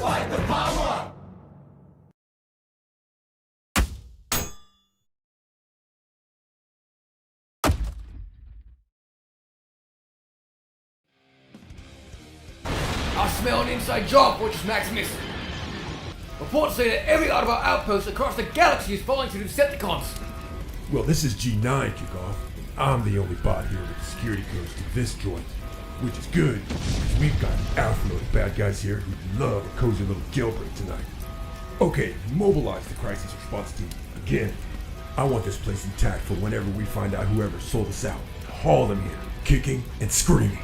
Fight the power! I smell an inside job, Fortress Maximus. Reports say that every out of our outposts across the galaxy is falling to the Decepticons. Well, this is G9, Kickoff. I'm the only bot here with the security codes to this joint. Which is good, because we've got an outflow of bad guys here who'd love a cozy little jailbreak tonight. Okay, mobilize the crisis response team. Again, I want this place intact for whenever we find out whoever sold us out. Haul them here, kicking and screaming.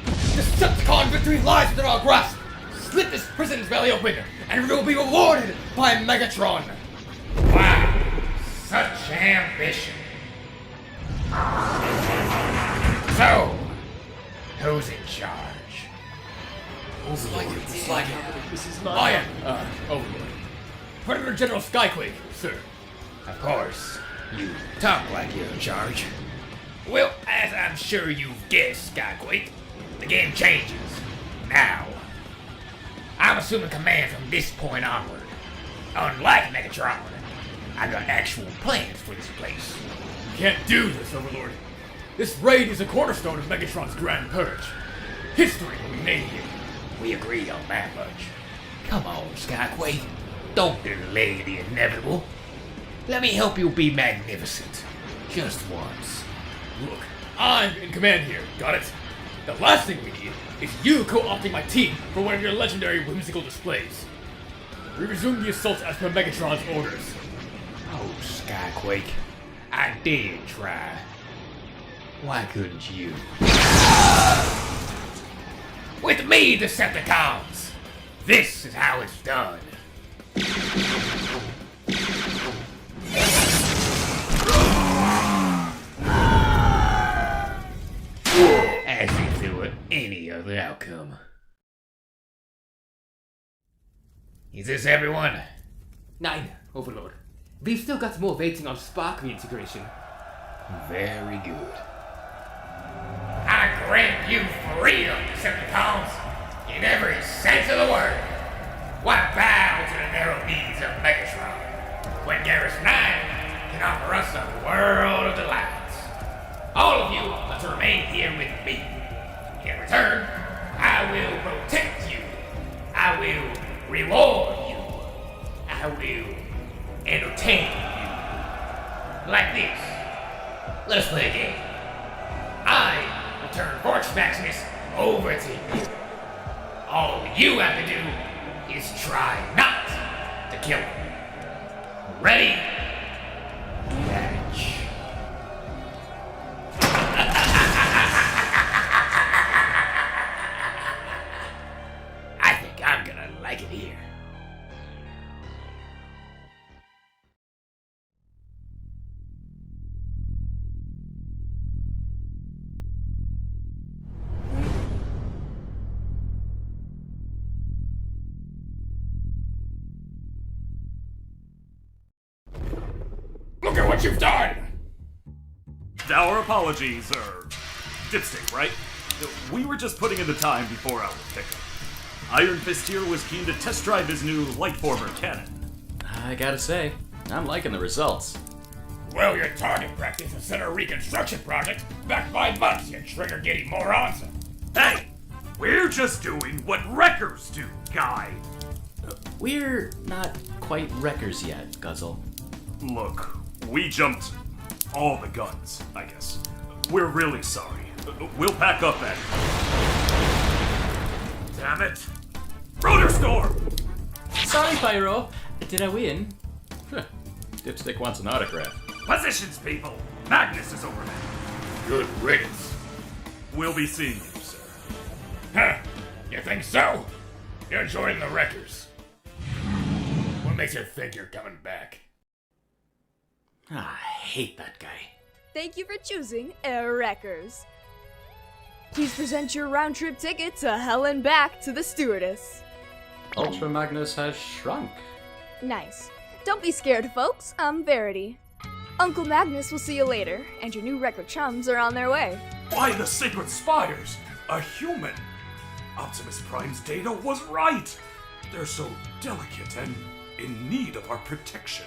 Decepticon victory lies within our grasp. Slit this prison's belly open, and we will be rewarded by Megatron. Wow, such ambition. So, who's in charge? Overlord. I am, Overlord. Predator General Skyquake, sir. Of course, you talk like you're in charge. Well, as I'm sure you've guessed, Skyquake, the game changes. Now, I'm assuming command from this point onward. Unlike Megatron, I got actual plans for this place. You can't do this, Overlord. This raid is a cornerstone of Megatron's Grand Purge. History will be made here. We agree on that much. Come on, Skyquake. Don't delay the inevitable. Let me help you be magnificent. Just once. Look, I'm in command here, got it? The last thing we need is you co-opting my team for one of your legendary whimsical displays. We resume the assault as per Megatron's orders. Oh, Skyquake. I did try. Why couldn't you? With me, Decepticons! This is how it's done. As if there were any other outcome. Is this everyone? 9, Overlord. We've still got more waiting on Spark reintegration. Very good. I grant you freedom, Decepticons, in every sense of the word. Why bow to the narrow needs of Megatron, when Garrus 9 can offer us a world of delights? All of you must remain here with me. In return, I will protect you. I will reward you. I will entertain you. Like this. Let us play a game. I will turn Fortress Maximus over to you. All you have to do is try not to kill him. Ready? Match. I think I'm gonna like it here. Look at what you've done! Our apologies, Dipstick, right? We were just putting in the time before our pickup. Ironfist here was keen to test drive his new Lightformer cannon. I gotta say, I'm liking the results. Well, your target practice and center reconstruction project backed by months, you trigger-getting morons. Hey! We're just doing what wreckers do, guy! We're not quite wreckers yet, Guzzle. Look, we jumped all the guns, I guess. We're really sorry. We'll pack up then. Damn it! Rotorstorm! Sorry, Pyro. Did I win? Dipstick wants an autograph. Positions, people! Magnus is over there. Good riddance. We'll be seeing you, sir. Huh? You think so? You're joining the wreckers. What makes you think you're coming back? I hate that guy. Thank you for choosing Wreckers. Please present your round-trip ticket to hell and back to the stewardess. Ultra Magnus has shrunk. Nice. Don't be scared, folks. I'm Verity. Uncle Magnus will see you later, and your new Wrecker chums are on their way. Why the sacred spires? A human? Optimus Prime's data was right! They're so delicate and in need of our protection.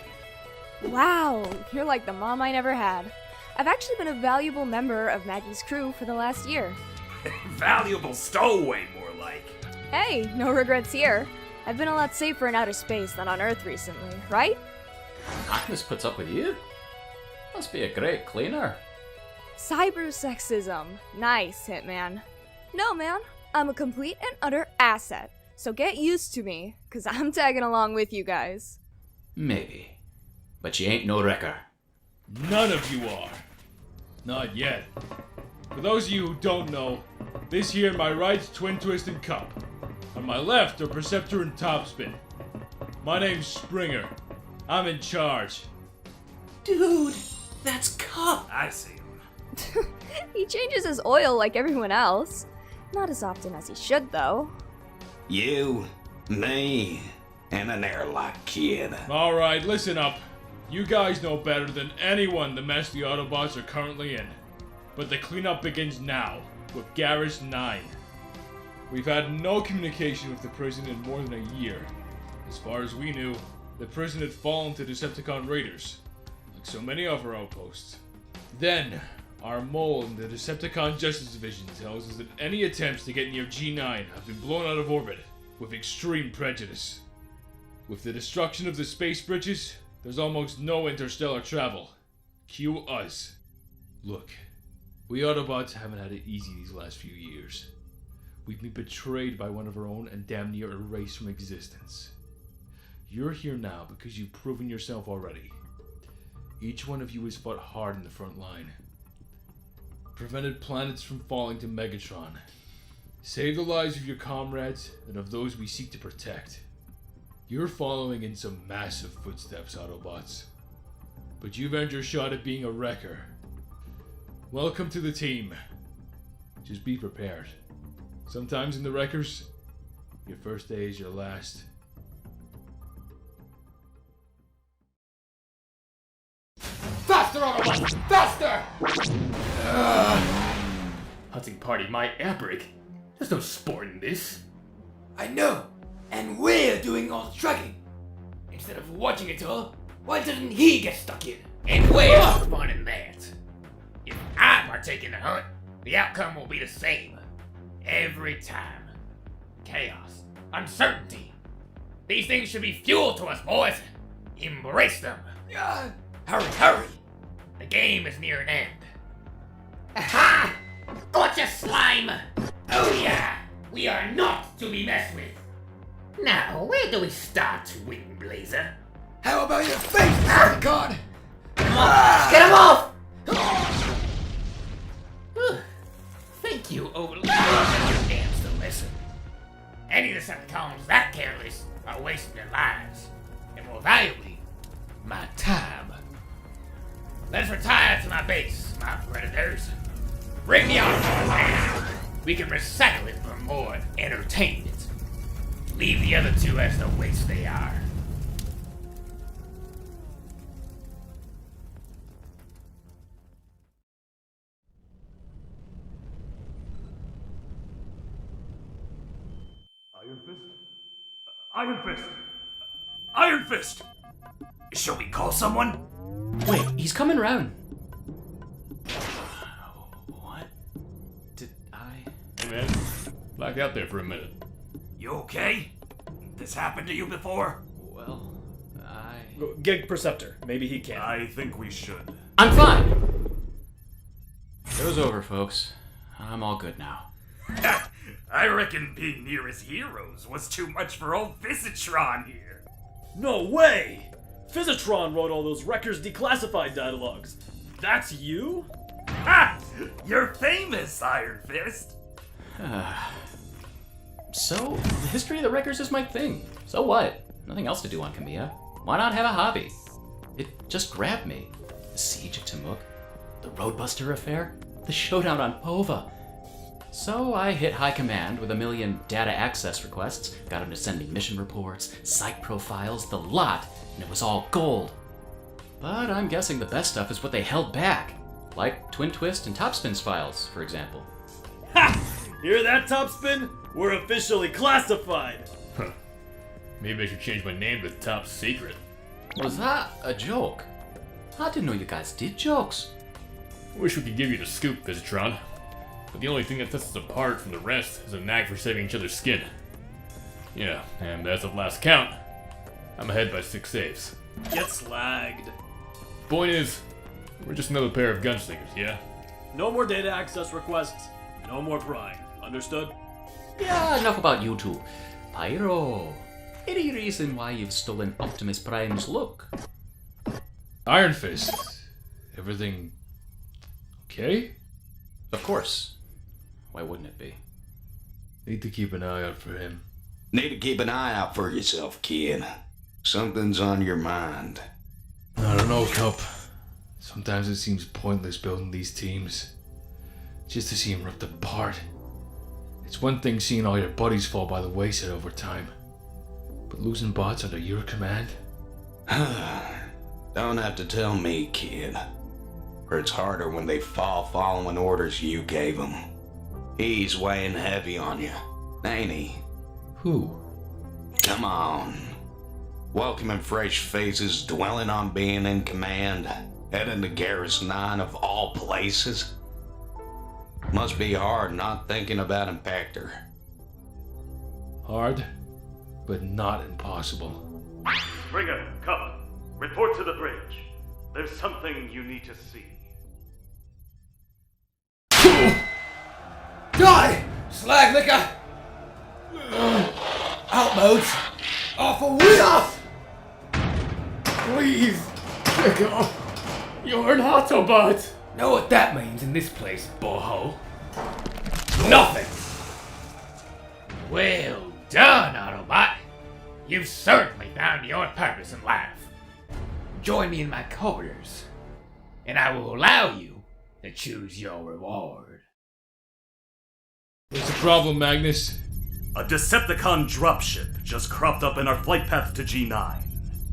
Wow, you're like the mom I never had. I've actually been a valuable member of Maggie's crew for the last year. Valuable stowaway, more like. Hey, no regrets here. I've been a lot safer in outer space than on Earth recently, right? Magnus puts up with you? Must be a great cleaner. Cybersexism. Nice, Hitman. No, man. I'm a complete and utter asset. So get used to me, cause I'm tagging along with you guys. Maybe. But you ain't no wrecker. None of you are. Not yet. For those of you who don't know, this here my right's Twin Twist and Cup. On my left are Perceptor and Topspin. My name's Springer. I'm in charge. Dude, that's Cup. I see him. He changes his oil like everyone else. Not as often as he should, though. You, me, and an airlock kid. Alright, listen up. You guys know better than anyone the mess the Autobots are currently in. But the cleanup begins now, with Garage 9. We've had no communication with the prison in more than a year. As far as we knew, the prison had fallen to Decepticon raiders, like so many of our outposts. Then, our mole in the Decepticon Justice Division tells us that any attempts to get near G9 have been blown out of orbit, with extreme prejudice. With the destruction of the space bridges, there's almost no interstellar travel. Cue us. Look, we Autobots haven't had it easy these last few years. We've been betrayed by one of our own and damn near erased from existence. You're here now because you've proven yourself already. Each one of you has fought hard in the front line. Prevented planets from falling to Megatron. Saved the lives of your comrades and of those we seek to protect. You're following in some massive footsteps, Autobots. But you've earned your shot at being a wrecker. Welcome to the team. Just be prepared. Sometimes in the Wreckers, your first day is your last. Faster, Autobots! Faster! Hunting party, my air brake. There's no sport in this. I know, and we're doing all the trucking. Instead of watching it all, why doesn't he get stuck in? And where's the fun in that? If I partake in the hunt, the outcome will be the same. Every time. Chaos. Uncertainty. These things should be fuel to us, boys. Embrace them. Hurry, hurry. The game is near an end. Aha! Gotcha, slime! Oh yeah, we are not to be messed with. Now, where do we start, Wing Blazer? How about your face, Decepticon? Get him off! Thank you, Overlord. You danced a lesson. Any Decepticons that careless are wasting their lives. And more valuably, my time. Let's retire to my base, my predators. Bring the Overlord now. We can recycle it for more entertainment. Leave the other two as the waste they are. Iron Fist! Iron Fist! Shall we call someone? Wait, he's coming around. What did I... Hey man, blacked out there for a minute. You okay? This happened to you before? Well, Get Perceptor. Maybe he can. I think we should. I'm fine! Show's over, folks. I'm all good now. I reckon being near his heroes was too much for old Visitron here. No way! Physitron wrote all those Wreckers declassified dialogues. That's you? Ha! You're famous, Iron Fist! So, the history of the Wreckers is my thing. So what? Nothing else to do on Camilla. Why not have a hobby? It just grabbed me. The siege of Timuk, the Roadbuster affair, the showdown on Pova. So I hit high command with a million data access requests, got them to send me mission reports, site profiles, the lot, and it was all gold. But I'm guessing the best stuff is what they held back, like Twin Twist and Topspin's files, for example. Ha! Hear that, Topspin? We're officially classified. Maybe I should change my name to Top Secret. Was that a joke? I didn't know you guys did jokes. Wish we could give you the scoop, Visitron. But the only thing that sets us apart from the rest is a knack for saving each other's skin. Yeah, and as of last count, I'm ahead by 6 saves. Get slagged. Point is, we're just another pair of gunslingers, yeah? No more data access requests. No more prying. Understood? Yeah, enough about you two. Pyro, any reason why you've stolen Optimus Prime's look? Ironfist, everything okay? Of course. Why wouldn't it be? Need to keep an eye out for him. Need to keep an eye out for yourself, kid. Something's on your mind. I don't know, Cup. Sometimes it seems pointless building these teams. Just to see them ripped apart. It's one thing seeing all your buddies fall by the wayside over time. But losing bots under your command? Don't have to tell me, kid. Or it's harder when they fall following orders you gave them. He's weighing heavy on you, ain't he? Who? Come on. Welcoming fresh faces, dwelling on being in command, heading to Garrus 9 of all places. Must be hard not thinking about Impactor. Hard, but not impossible. Springer, Cup, report to the bridge. There's something you need to see. Die! Slag liquor! Out modes! Off a wheel off! Please! You're an Autobot! Know what that means in this place, boho? Nothing! Well done, Autobot! You've certainly found your purpose in life. Join me in my quarters, and I will allow you to choose your reward. What's the problem, Magnus? A Decepticon dropship just cropped up in our flight path to G9.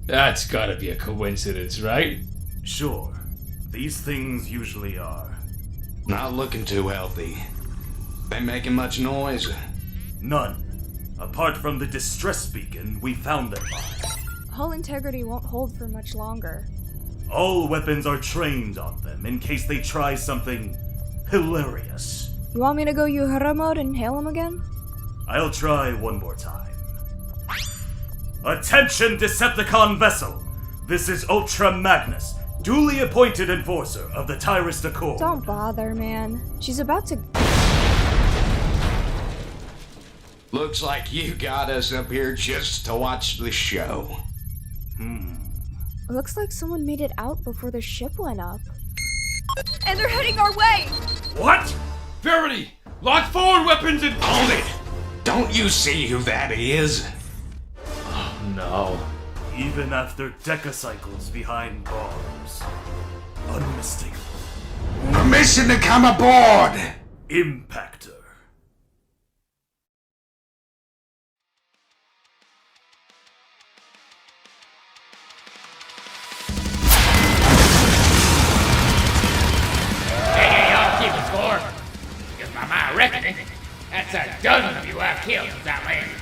That's gotta be a coincidence, right? Sure, these things usually are. Not looking too healthy. Been making much noise? None. Apart from the distress beacon we found them by. Hull integrity won't hold for much longer. All weapons are trained on them in case they try something hilarious. You want me to go Uhura mode and hail him again? I'll try one more time. Attention, Decepticon vessel! This is Ultra Magnus, duly appointed enforcer of the Tyrus Accord. Don't bother, man. She's about to... Looks like you got us up here just to watch the show. Looks like someone made it out before the ship went up. And they're heading our way! What? Verity! Lock forward weapons and Hold it! Don't you see who that is? Oh no. Even after decacycles behind bars. Unmistakable. Permission to come aboard! Impactor. Hey, y'all keep the score. Because by my reckoning, that's a dozen of you I've killed since I landed.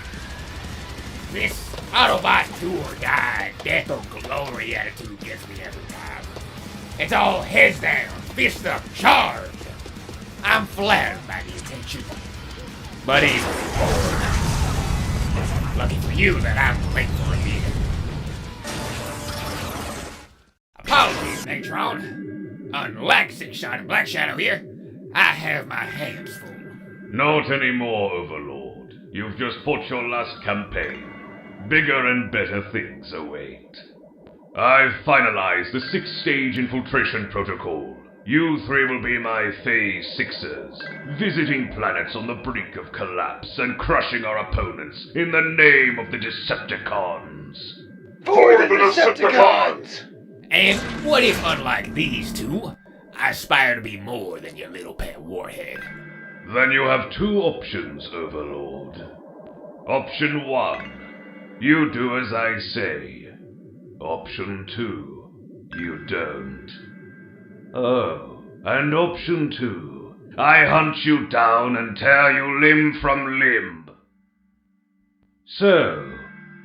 This Autobot tour guide, death or glory attitude gets me every time. It's all heads down, fist up, charge. I'm flattered by the attention. But even more, lucky for you that I'm late for a meeting. Apologies, Megatron. Unlike Sixshot and Black Shadow here, I have my hands full. Not anymore, Overlord. You've just fought your last campaign. Bigger and better things await. I've finalized the 6-stage infiltration protocol. You three will be my Phase 6ers, visiting planets on the brink of collapse and crushing our opponents in the name of the Decepticons. For the Decepticons! And what if, unlike these two, I aspire to be more than your little pet warhead? Then you have two options, Overlord. Option 1, you do as I say. Option 2, you don't. Oh, and option 2, I hunt you down and tear you limb from limb. So,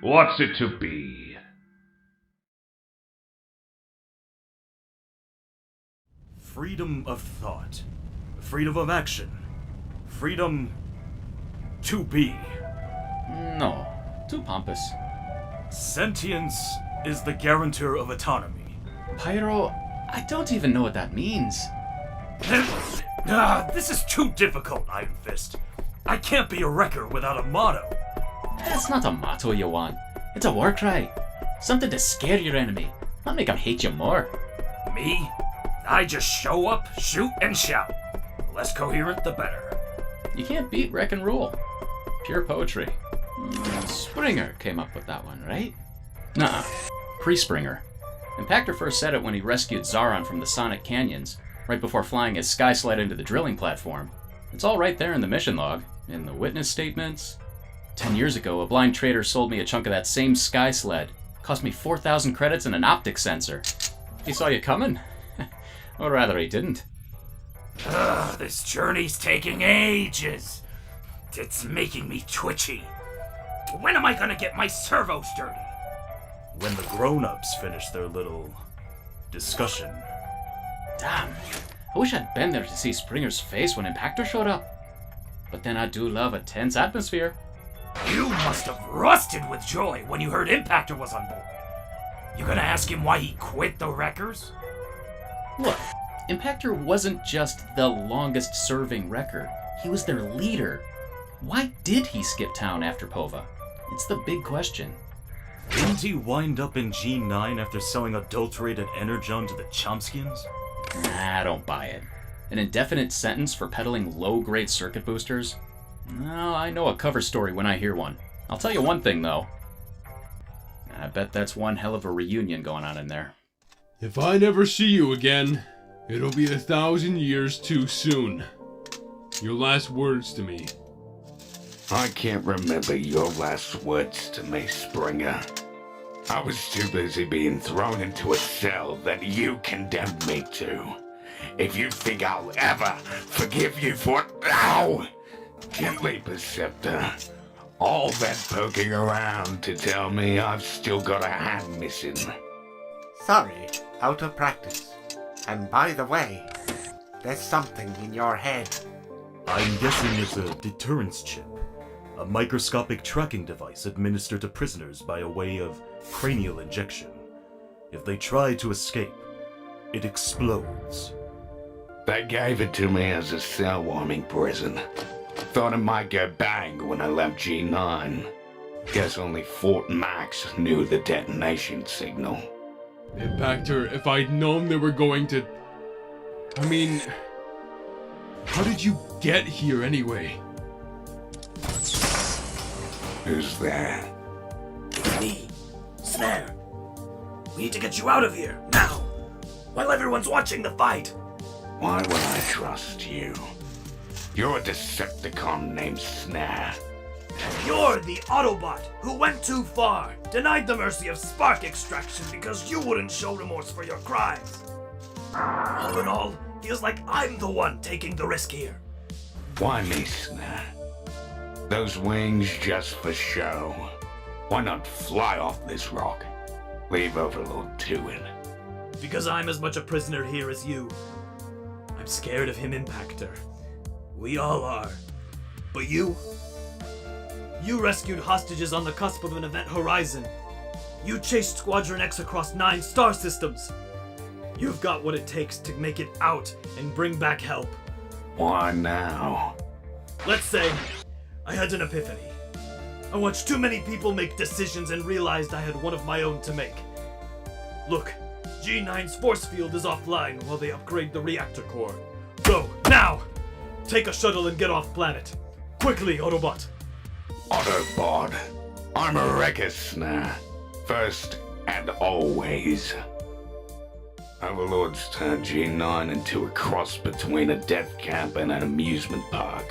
what's it to be? Freedom of thought. Freedom of action. Freedom to be. No, too pompous. Sentience is the guarantor of autonomy. Pyro, I don't even know what that means. This is too difficult, Ironfist. I can't be a wrecker without a motto. That's not a motto you want. It's a war cry. Something to scare your enemy, not make them hate you more. Me? I just show up, shoot, and shout. The less coherent, the better. You can't beat wreck and rule. Pure poetry. Springer came up with that one, right? Nuh-uh. Pre-Springer. Impactor first said it when he rescued Zaron from the Sonic Canyons, right before flying his sky sled into the drilling platform. It's all right there in the mission log, in the witness statements. 10 years ago, a blind trader sold me a chunk of that same sky sled. Cost me 4,000 credits and an optic sensor. He saw you coming? Or rather, he didn't. This journey's taking ages. It's making me twitchy. When am I gonna get my servos dirty? When the grown-ups finish their little discussion. Damn, I wish I'd been there to see Springer's face when Impactor showed up. But then I do love a tense atmosphere. You must have rusted with joy when you heard Impactor was on board. You gonna ask him why he quit the Wreckers? Look, Impactor wasn't just the longest serving wrecker. He was their leader. Why did he skip town after Pova? It's the big question. Didn't he wind up in G9 after selling adulterated energon to the Chomskians? Nah, I don't buy it. An indefinite sentence for peddling low-grade circuit boosters? No, I know a cover story when I hear one. I'll tell you one thing, though. I bet that's one hell of a reunion going on in there. If I never see you again, it'll be 1,000 years too soon. Your last words to me. I can't remember your last words to me, Springer. I was too busy being thrown into a cell that you condemned me to. If you think I'll ever forgive you for... Ow! Gently, Perceptor. All that poking around to tell me I've still got a hand missing. Sorry, out of practice. And by the way, there's something in your head. I'm guessing it's a deterrence chip. A microscopic tracking device administered to prisoners by a way of cranial injection. If they try to escape, it explodes. They gave it to me as a cell warming prison. Thought it might go bang when I left G9. Guess only Fort Max knew the detonation signal. Impactor, if I'd known they were going to... I mean... How did you get here anyway? Who's there? It's me, Snare. We need to get you out of here, now, while everyone's watching the fight. Why would I trust you? You're a Decepticon named Snare. You're the Autobot who went too far, denied the mercy of spark extraction because you wouldn't show remorse for your crimes. All in all, feels like I'm the one taking the risk here. Why me, Snare? Those wings just for show. Why not fly off this rock? Leave Overlord to it. Because I'm as much a prisoner here as you. I'm scared of him, Impactor. We all are. But you? You rescued hostages on the cusp of an event horizon. You chased Squadron X across 9 star systems. You've got what it takes to make it out and bring back help. Why now? Let's say I had an epiphany. I watched too many people make decisions and realized I had one of my own to make. Look, G9's force field is offline while they upgrade the reactor core. Go, now! Take a shuttle and get off planet. Quickly, Autobot. Autobot. I'm a wrecker, Snare. First and always. Overlord's turned G9 into a cross between a death camp and an amusement park.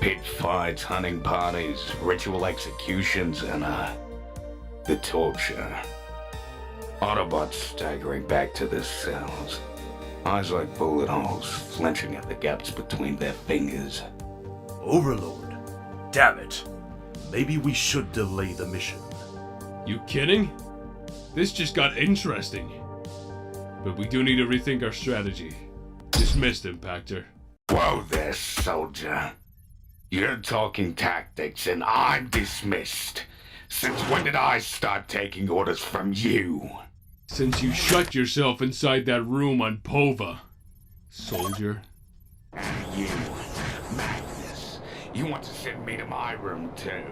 Pit fights, hunting parties, ritual executions, and the torture. Autobots staggering back to their cells. Eyes like bullet holes, flinching at the gaps between their fingers. Overlord. Damn it. Maybe we should delay the mission. You kidding? This just got interesting. But we do need to rethink our strategy. Dismissed, Impactor. Whoa there, soldier. You're talking tactics and I'm dismissed. Since when did I start taking orders from you? Since you shut yourself inside that room on Pova, soldier. And you, Magnus, you want to send me to my room too?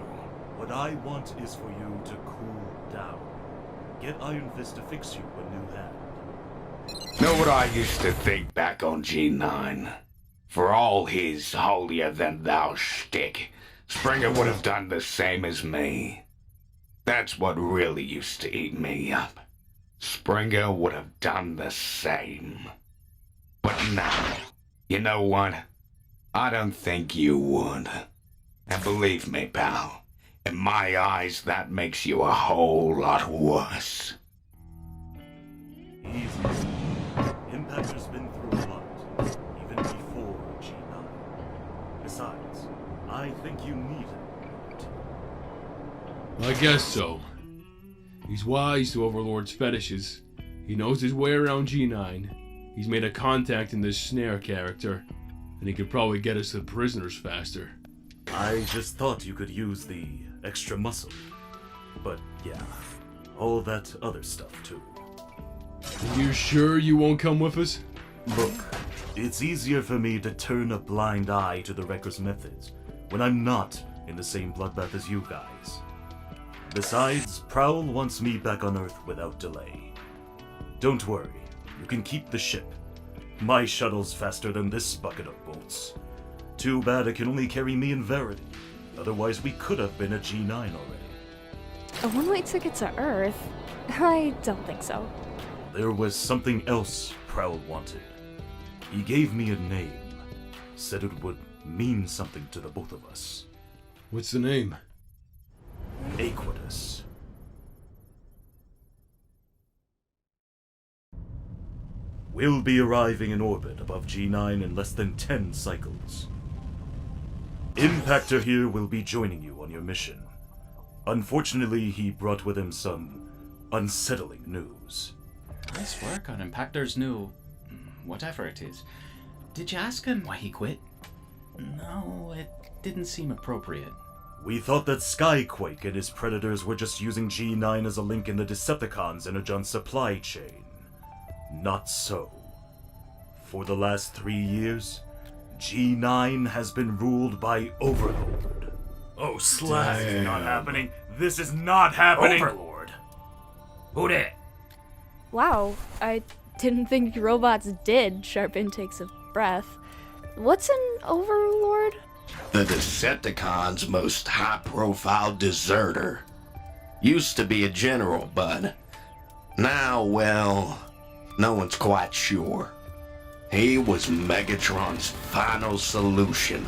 What I want is for you to cool down. Get Ironfist to fix you a new hand. Know what I used to think back on G9? For all his holier-than-thou shtick, Springer would have done the same as me. That's what really used to eat me up. Springer would have done the same. But now, you know what? I don't think you would. And believe me, pal, in my eyes, that makes you a whole lot worse. Easy. Impactor's been through a lot, even before G9. Besides, I think you need him. I guess so. He's wise to Overlord's fetishes. He knows his way around G9. He's made a contact in this Snare character, and he could probably get us the prisoners faster. I just thought you could use the extra muscle. But yeah, all that other stuff too. You sure you won't come with us? Look, it's easier for me to turn a blind eye to the Wrecker's methods when I'm not in the same bloodbath as you guys. Besides, Prowl wants me back on Earth without delay. Don't worry, you can keep the ship. My shuttle's faster than this bucket of bolts. Too bad it can only carry me and Verity. Otherwise, we could have been at G9 already. A one-way ticket to Earth? I don't think so. There was something else Prowl wanted. He gave me a name. Said it would mean something to the both of us. What's the name? Aquidus. We'll be arriving in orbit above G9 in less than 10 cycles. Impactor here will be joining you on your mission. Unfortunately, he brought with him some unsettling news. Nice work on Impactor's new... whatever it is. Did you ask him why he quit? No, it didn't seem appropriate. We thought that Skyquake and his predators were just using G9 as a link in the Decepticons' Energon supply chain. Not so. For the last 3 years, G9 has been ruled by Overlord. Oh, Slash, this is not happening. This is not happening. Overlord? Who did? Wow, I didn't think robots did sharp intakes of breath. What's an Overlord? The Decepticons' most high-profile deserter. Used to be a general, but now, well, no one's quite sure. He was Megatron's final solution.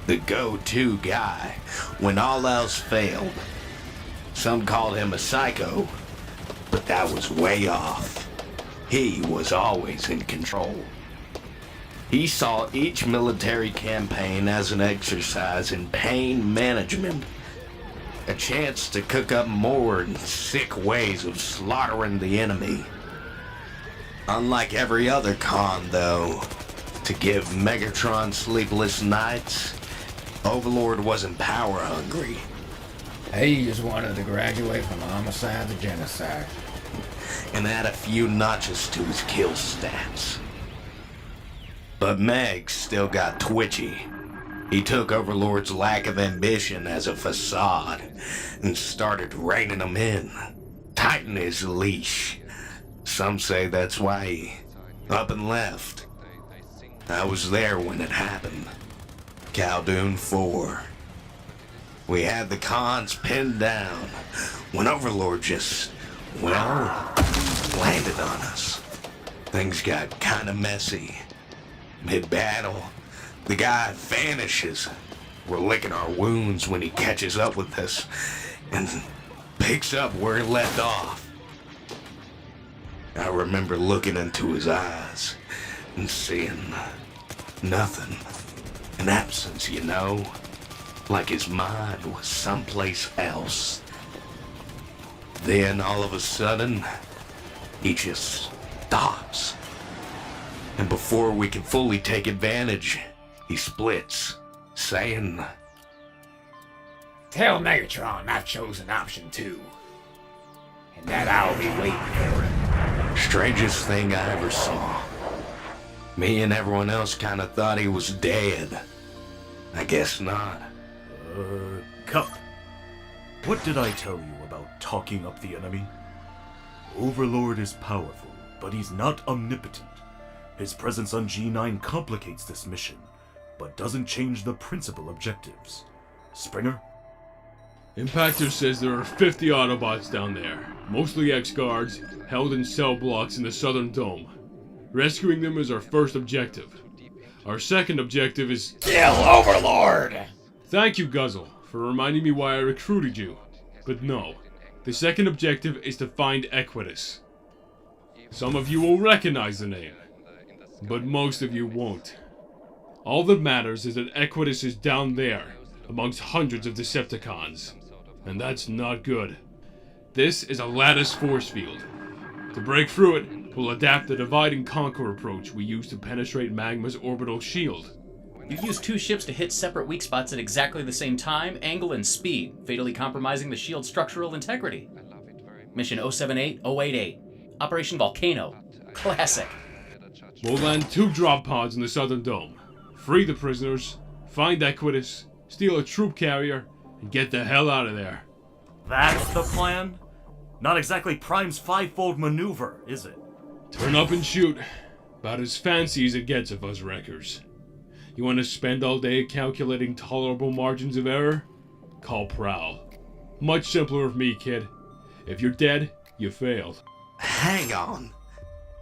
The go-to guy when all else failed. Some called him a psycho, but that was way off. He was always in control. He saw each military campaign as an exercise in pain management. A chance to cook up more and sick ways of slaughtering the enemy. Unlike every other con, though, to give Megatron sleepless nights, Overlord wasn't power hungry. He just wanted to graduate from homicide to genocide. And add a few notches to his kill stats. But Meg still got twitchy. He took Overlord's lack of ambition as a facade and started reining him in, tighten his leash. Some say that's why he up and left. I was there when it happened. Caldoon 4. We had the cons pinned down when Overlord just, well, landed on us. Things got kinda messy. Mid-battle, the guy vanishes. We're licking our wounds when he catches up with us and picks up where he left off. I remember looking into his eyes and seeing nothing. An absence, you know, like his mind was someplace else. Then all of a sudden, he just stops. And before we can fully take advantage, he splits, saying, Tell Megatron I've chosen option 2. And that I'll be waiting for him. strangest thing I ever saw. Me and everyone else kind of thought he was dead. I guess not. Cup. What did I tell you about talking up the enemy? Overlord is powerful, but he's not omnipotent. His presence on G9 complicates this mission, but doesn't change the principal objectives. Springer? Impactor says there are 50 Autobots down there, mostly ex-guards, held in cell blocks in the Southern Dome. Rescuing them is our first objective. Our second objective is... Kill Overlord! Thank you, Guzzle, for reminding me why I recruited you. But no, the second objective is to find Equitus. Some of you will recognize the name, but most of you won't. All that matters is that Equitus is down there, amongst hundreds of Decepticons. And that's not good. This is a lattice force field. To break through it, we'll adapt the divide and conquer approach we used to penetrate Magma's orbital shield. You use 2 ships to hit separate weak spots at exactly the same time, angle, and speed, fatally compromising the shield's structural integrity. Mission 078088. Operation Volcano. Classic. We'll land 2 drop pods in the Southern Dome. Free the prisoners, find Equitus, steal a troop carrier, and get the hell out of there. That's the plan? Not exactly Prime's 5-fold maneuver, is it? Turn up and shoot. About as fancy as it gets of us wreckers. You want to spend all day calculating tolerable margins of error? Call Prowl. Much simpler of me, kid. If you're dead, you failed. Hang on.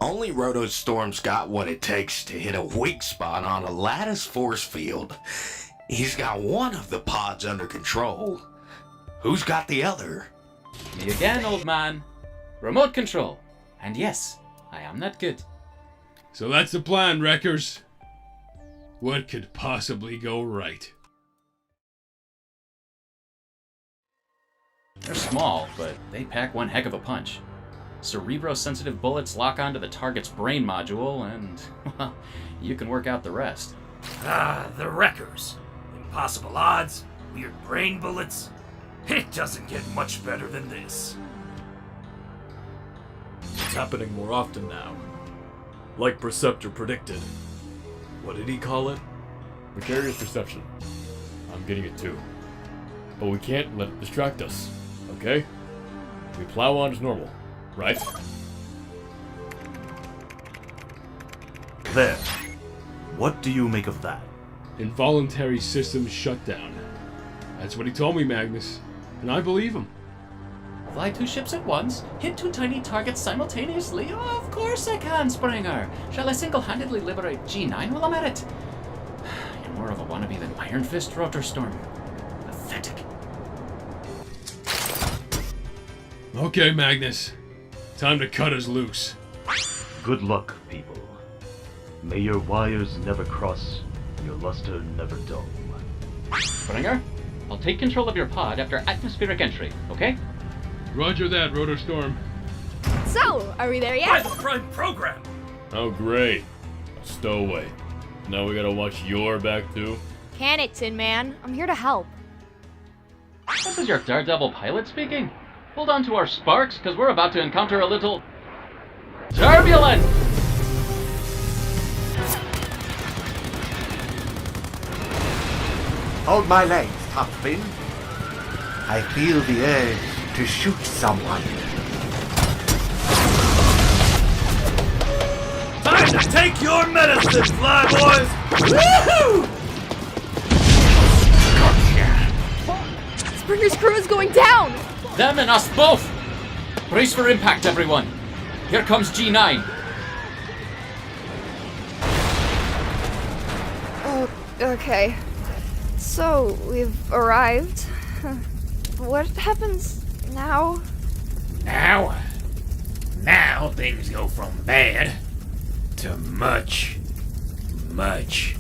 Only Rotorstorm's got what it takes to hit a weak spot on a lattice force field. He's got one of the pods under control. Who's got the other? Me again, old man. Remote control. And yes, I am that good. So that's the plan, wreckers. What could possibly go right? They're small, but they pack one heck of a punch. Cerebro-sensitive bullets lock onto the target's brain module, and, well, you can work out the rest. Ah, the wreckers. Impossible odds, weird brain bullets. It doesn't get much better than this. It's happening more often now. Like Perceptor predicted. What did he call it? Precarious perception. I'm getting it too. But we can't let it distract us, okay? We plow on as normal, right? There. What do you make of that? Involuntary system shutdown. That's what he told me, Magnus. And I believe him. Fly 2 ships at once? Hit 2 tiny targets simultaneously? Oh, of course I can, Springer. Shall I single-handedly liberate G9 while I'm at it? You're more of a wannabe than Ironfist, Rotorstorm. Pathetic. Okay, Magnus. Time to cut us loose. Good luck, people. May your wires never cross, your luster never dull. Springer, I'll take control of your pod after atmospheric entry, okay? Roger that, Rotorstorm. So, are we there By yet? the Prime program! Oh, great. Stowaway. Now we gotta watch your back too? Can it, Tin Man? I'm here to help. This is your Daredevil pilot speaking. Hold on to our sparks, because we're about to encounter a little... turbulence! Hold my legs, Topspin. I feel the urge to shoot someone. Time to take your medicine, fly boys! Woohoo! Springer's crew is going down! Them and us both! Brace for impact, everyone. Here comes G9. Okay. So, we've arrived. What happens now? Now things go from bad to much much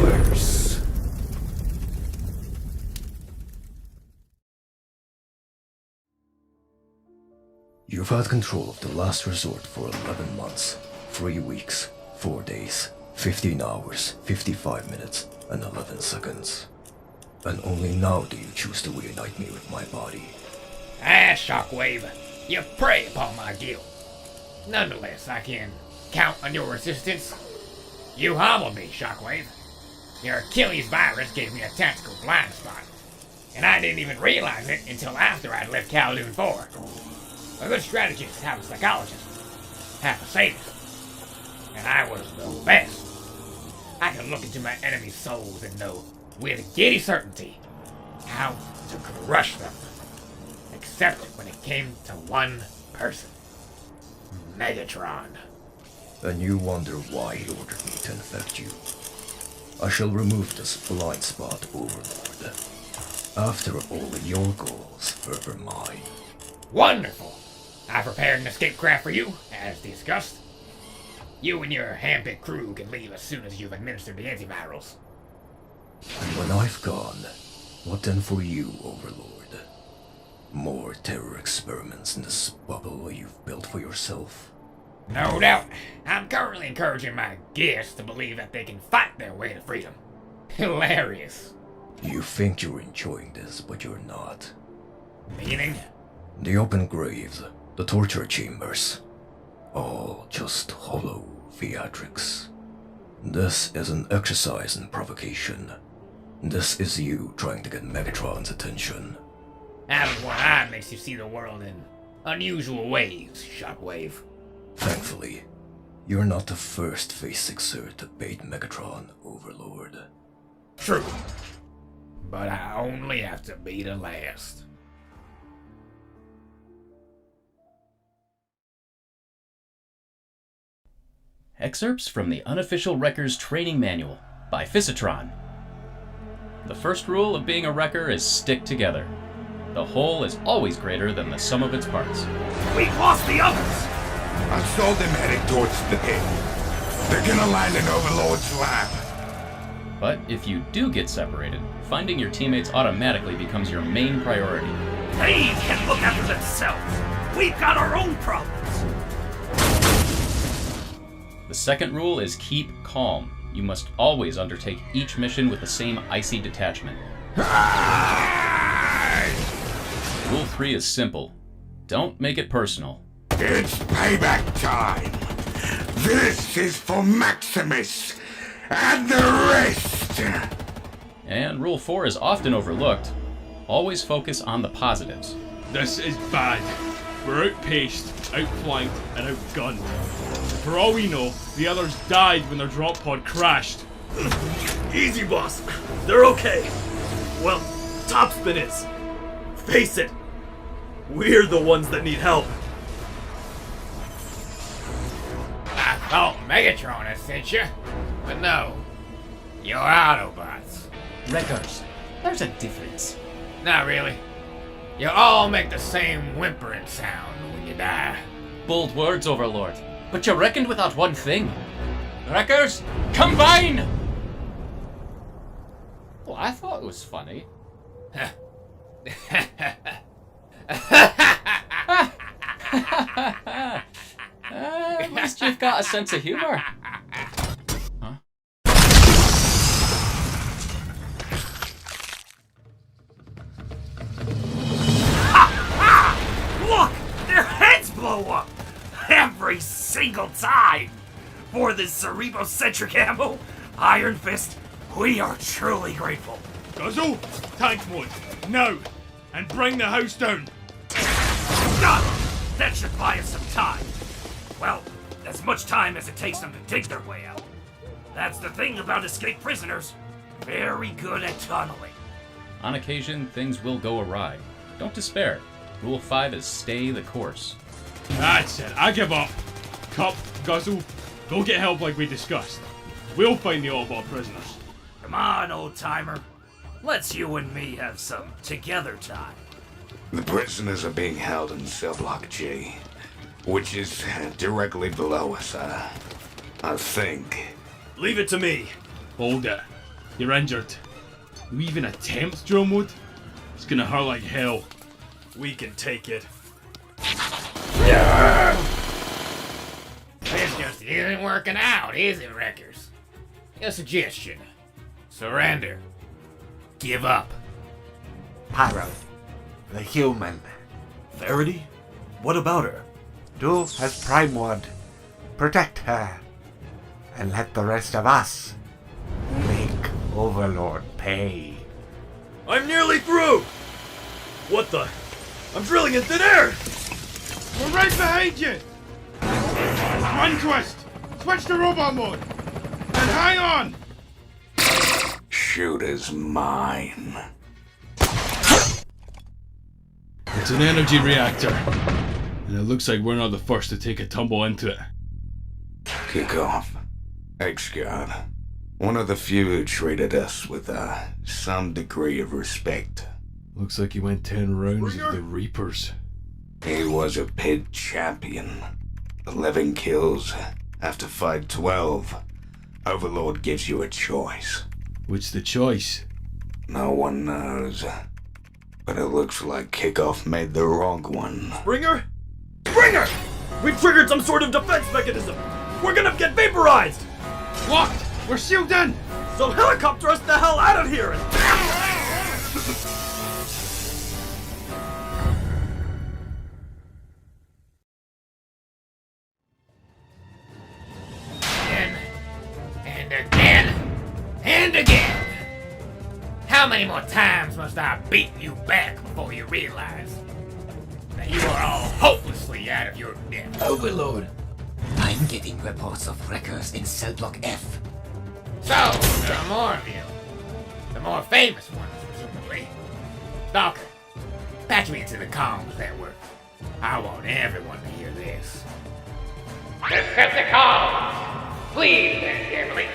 worse. You've had control of the last resort for 11 months, 3 weeks, 4 days, 15 hours, 55 minutes, and 11 seconds. And only now do you choose to reunite me with my body. Ah, Shockwave, you prey upon my guilt. Nonetheless, I can count on your resistance. You hobbled me, Shockwave. Your Achilles virus gave me a tactical blind spot, and I didn't even realize it until after I'd left Kowloon 4. A good strategist is half a psychologist, half a sadist, and I was the best. I could look into my enemies' souls and know with giddy certainty how to crush them. Except when it came to one person. Megatron. And you wonder why he ordered me to infect you. I shall remove this blind spot, Overlord. After all, your goals are mine. Wonderful! I prepared an escape craft for you, as discussed. You and your hand-picked crew can leave as soon as you've administered the antivirals. And when I've gone, what then for you, Overlord? More terror experiments in this bubble you've built for yourself? No doubt. I'm currently encouraging my guests to believe that they can fight their way to freedom. Hilarious. You think you're enjoying this, but you're not. Meaning? The open graves, the torture chambers, all just hollow theatrics. This is an exercise in provocation. This is you trying to get Megatron's attention. Having one eye makes you see the world in unusual ways, Shockwave. Thankfully, you're not the first Phase 6er to bait Megatron, Overlord. True. But I only have to be the last. Excerpts from the Unofficial Wrecker's Training Manual by Fisitron. The first rule of being a wrecker is stick together. The whole is always greater than the sum of its parts. We've lost the others! I saw them heading towards the pit. They're gonna land in Overlord's lab. But if you do get separated, finding your teammates automatically becomes your main priority. They can look after themselves. We've got our own problems. The second rule is keep calm. You must always undertake each mission with the same icy detachment. Rule 3 is simple. Don't make it personal. It's payback time. This is for Maximus and the rest. And rule 4 is often overlooked. Always focus on the positives. This is bad. We're outpaced, outflanked, and outgunned. For all we know, the others died when their drop pod crashed. Easy, boss. They're okay. Well, Topspin is. Face it. We're the ones that need help. I thought Megatron had sent you, but no. You're Autobots. Wreckers, there's a difference. Not really. You all make the same whimpering sound when you die. Bold words, Overlord. But you reckoned without one thing. Wreckers, combine! Well, I thought it was funny. At least you've got a sense of humor. Huh? Look! Their heads blow up! Every single time! For this cerebrocentric ammo, Ironfist, we are truly grateful. Guzzle, tank mode, now! And bring the house down! That should buy us some time. Well, as much time as it takes them to dig their way out. That's the thing about escaped prisoners. Very good at tunneling. On occasion, things will go awry. Don't despair. Rule 5 is stay the course. That's it, I give up. Cup, Guzzle, go get help like we discussed. We'll find the Autobot prisoners. Come on, old-timer. Let's you and me have some together time. The prisoners are being held in cell block G, which is directly below us, I think. Leave it to me. Hold it. You're injured. You even attempt drill mode? It's gonna hurt like hell. We can take it. This just isn't working out, is it, Wreckers? A suggestion. Surrender. Give up. Pyro, the human. Verity? What about her? Do as Prime would. Protect her. And let the rest of us make Overlord pay. I'm nearly through! What the? I'm drilling in thin air! We're right behind you! One twist! Switch to robot mode! And hang on! Shoot is mine. It's an energy reactor. And it looks like we're not the first to take a tumble into it. Kick off. Ex-God. One of the few who treated us with some degree of respect. Looks like he went 10 rounds with the Reapers. He was a pit champion. 11 kills. After fight 12. Overlord gives you a choice. What's the choice? No one knows. But it looks like Kickoff made the wrong one. Springer? Springer! We've triggered some sort of defense mechanism! We're gonna get vaporized! Locked! We're sealed in! So helicopter us the hell out of here! And again, and again. How many more times must I beat you back before you realize that you are all hopelessly out of your depth? Overlord, I'm getting reports of wreckers in cell block F. So, there are more of you. The more famous ones, presumably. Stalker, patch me into the comms network. I want everyone to hear this. Decepticons! Please, Emily.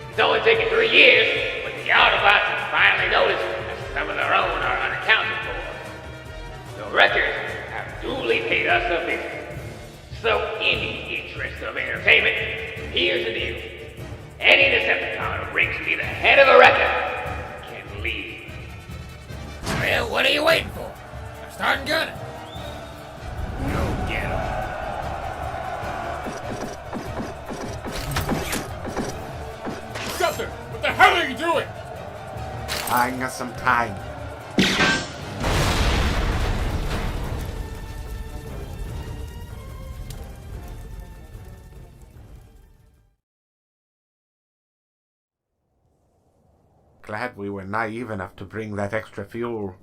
It's only taken 3 years, but the Autobots have finally noticed that some of their own are unaccounted for. The Wreckers have duly paid us a visit. So, in the interest of entertainment, here's the deal. Any Decepticon who brings me the head of a Wrecker can leave. Well, what are you waiting for? I'm starting gunning. Go get him. Perceptor, what the hell are you doing? Buying us some time. Glad we were naive enough to bring that extra fuel.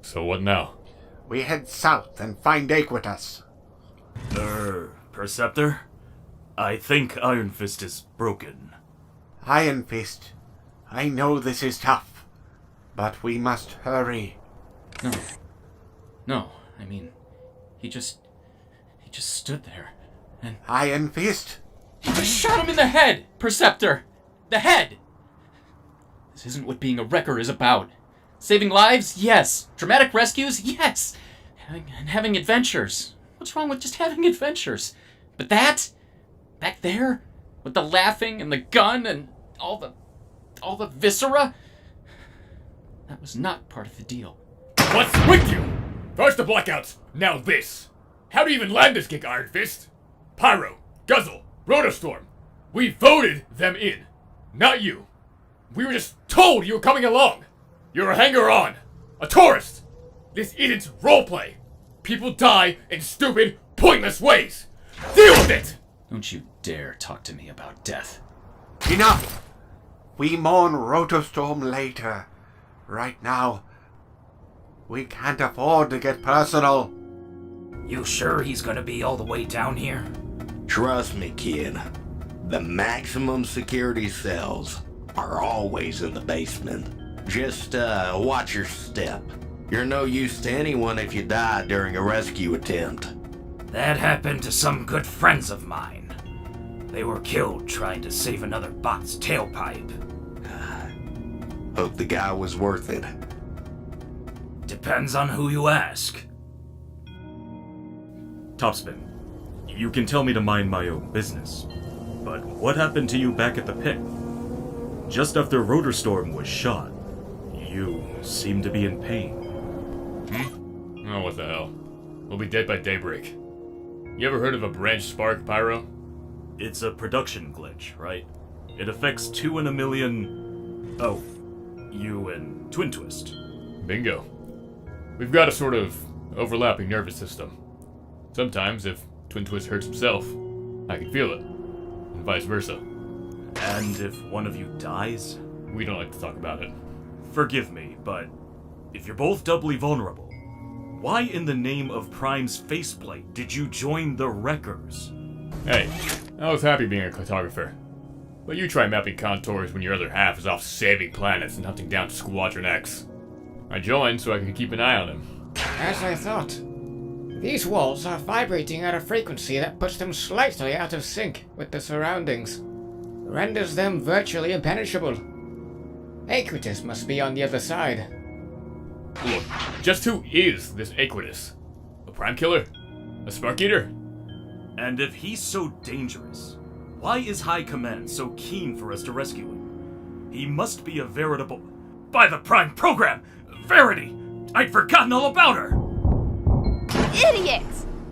So what now? We head south and find Aequitas. Perceptor? I think Ironfist is broken. Ironfist, I know this is tough, but we must hurry. No, I mean, he just stood there, and... Ironfist? He just shot him in the head, Perceptor! The head! This isn't what being a wrecker is about. Saving lives? Yes. Dramatic rescues? Yes. And having adventures. What's wrong with just having adventures? But that? Back there? With the laughing and the gun and all the viscera? That was not part of the deal. What's with you? First the blackouts, now this. How do you even land this gig, Ironfist? Pyro, Guzzle, Rotorstorm. We voted them in, not you. We were just told you were coming along. You're a hanger-on, a tourist. This isn't roleplay. People die in stupid, pointless ways. Deal with it! Don't you dare talk to me about death. Enough! We mourn Rotorstorm later. Right now, we can't afford to get personal. You sure he's gonna be all the way down here? Trust me, kid. The maximum security cells are always in the basement. Just watch your step. You're no use to anyone if you die during a rescue attempt. That happened to some good friends of mine. They were killed trying to save another bot's tailpipe. Hope the guy was worth it. Depends on who you ask. Topspin, you can tell me to mind my own business. But what happened to you back at the pit? Just after Rotorstorm was shot, you seemed to be in pain. Oh, what the hell. We'll be dead by daybreak. You ever heard of a branch spark, Pyro? It's a production glitch, right? It affects 2 in a million... Oh, you and Twin Twist. Bingo. We've got a sort of overlapping nervous system. Sometimes, if Twin Twist hurts himself, I can feel it. And vice versa. And if one of you dies? We don't like to talk about it. Forgive me, but if you're both doubly vulnerable, why in the name of Prime's faceplate did you join the Wreckers? Hey, I was happy being a cartographer. But you try mapping contours when your other half is off saving planets and hunting down Squadron X. I joined so I could keep an eye on him. As I thought. These walls are vibrating at a frequency that puts them slightly out of sync with the surroundings. Renders them virtually impenetrable. Aequitas must be on the other side. Look, just who is this Aequitas? A Prime Killer? A Spark Eater? And if he's so dangerous, why is High Command so keen for us to rescue him? He must be a veritable... By the Prime Program! Verity! I'd forgotten all about her! Idiot!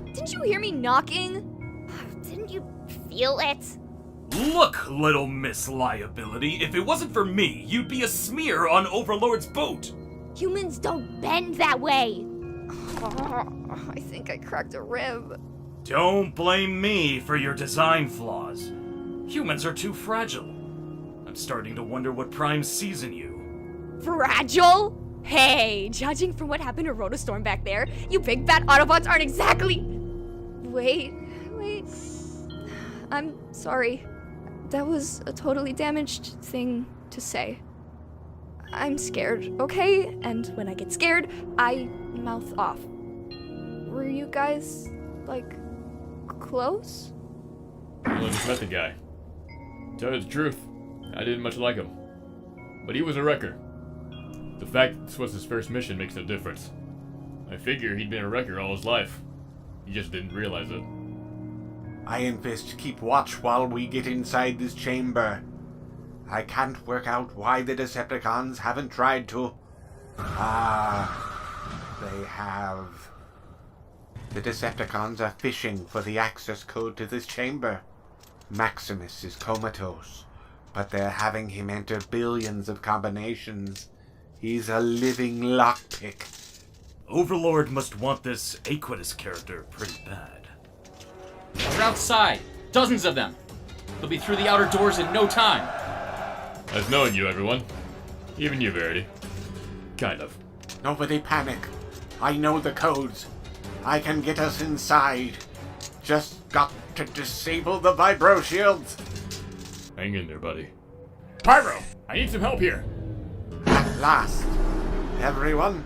Didn't you hear me knocking? Didn't you feel it? Look, little Miss Liability, if it wasn't for me, you'd be a smear on Overlord's boat! Humans don't bend that way! I think I cracked a rib. Don't blame me for your design flaws. Humans are too fragile. I'm starting to wonder what Prime sees in you. Fragile? Hey, judging from what happened to Rotorstorm back there, you big fat Autobots aren't exactly... Wait. I'm sorry. That was a totally damaged thing to say. I'm scared, okay? And when I get scared, I mouth off. Were you guys, like, close? I only just met the guy. Tell you the truth, I didn't much like him. But he was a wrecker. The fact that this was his first mission makes no difference. I figure he'd been a wrecker all his life. He just didn't realize it. Ironfist, keep watch while we get inside this chamber. I can't work out why the Decepticons haven't tried to... They have... The Decepticons are fishing for the access code to this chamber. Maximus is comatose, but they're having him enter billions of combinations. He's a living lockpick. Overlord must want this Aequitas character pretty bad. They're outside. Dozens of them. They'll be through the outer doors in no time. Nice knowing you, everyone. Even you, Verity. Kind of. Nobody panic. I know the codes. I can get us inside. Just got to disable the vibro shields. Hang in there, buddy. Pyro! I need some help here! At last. Everyone,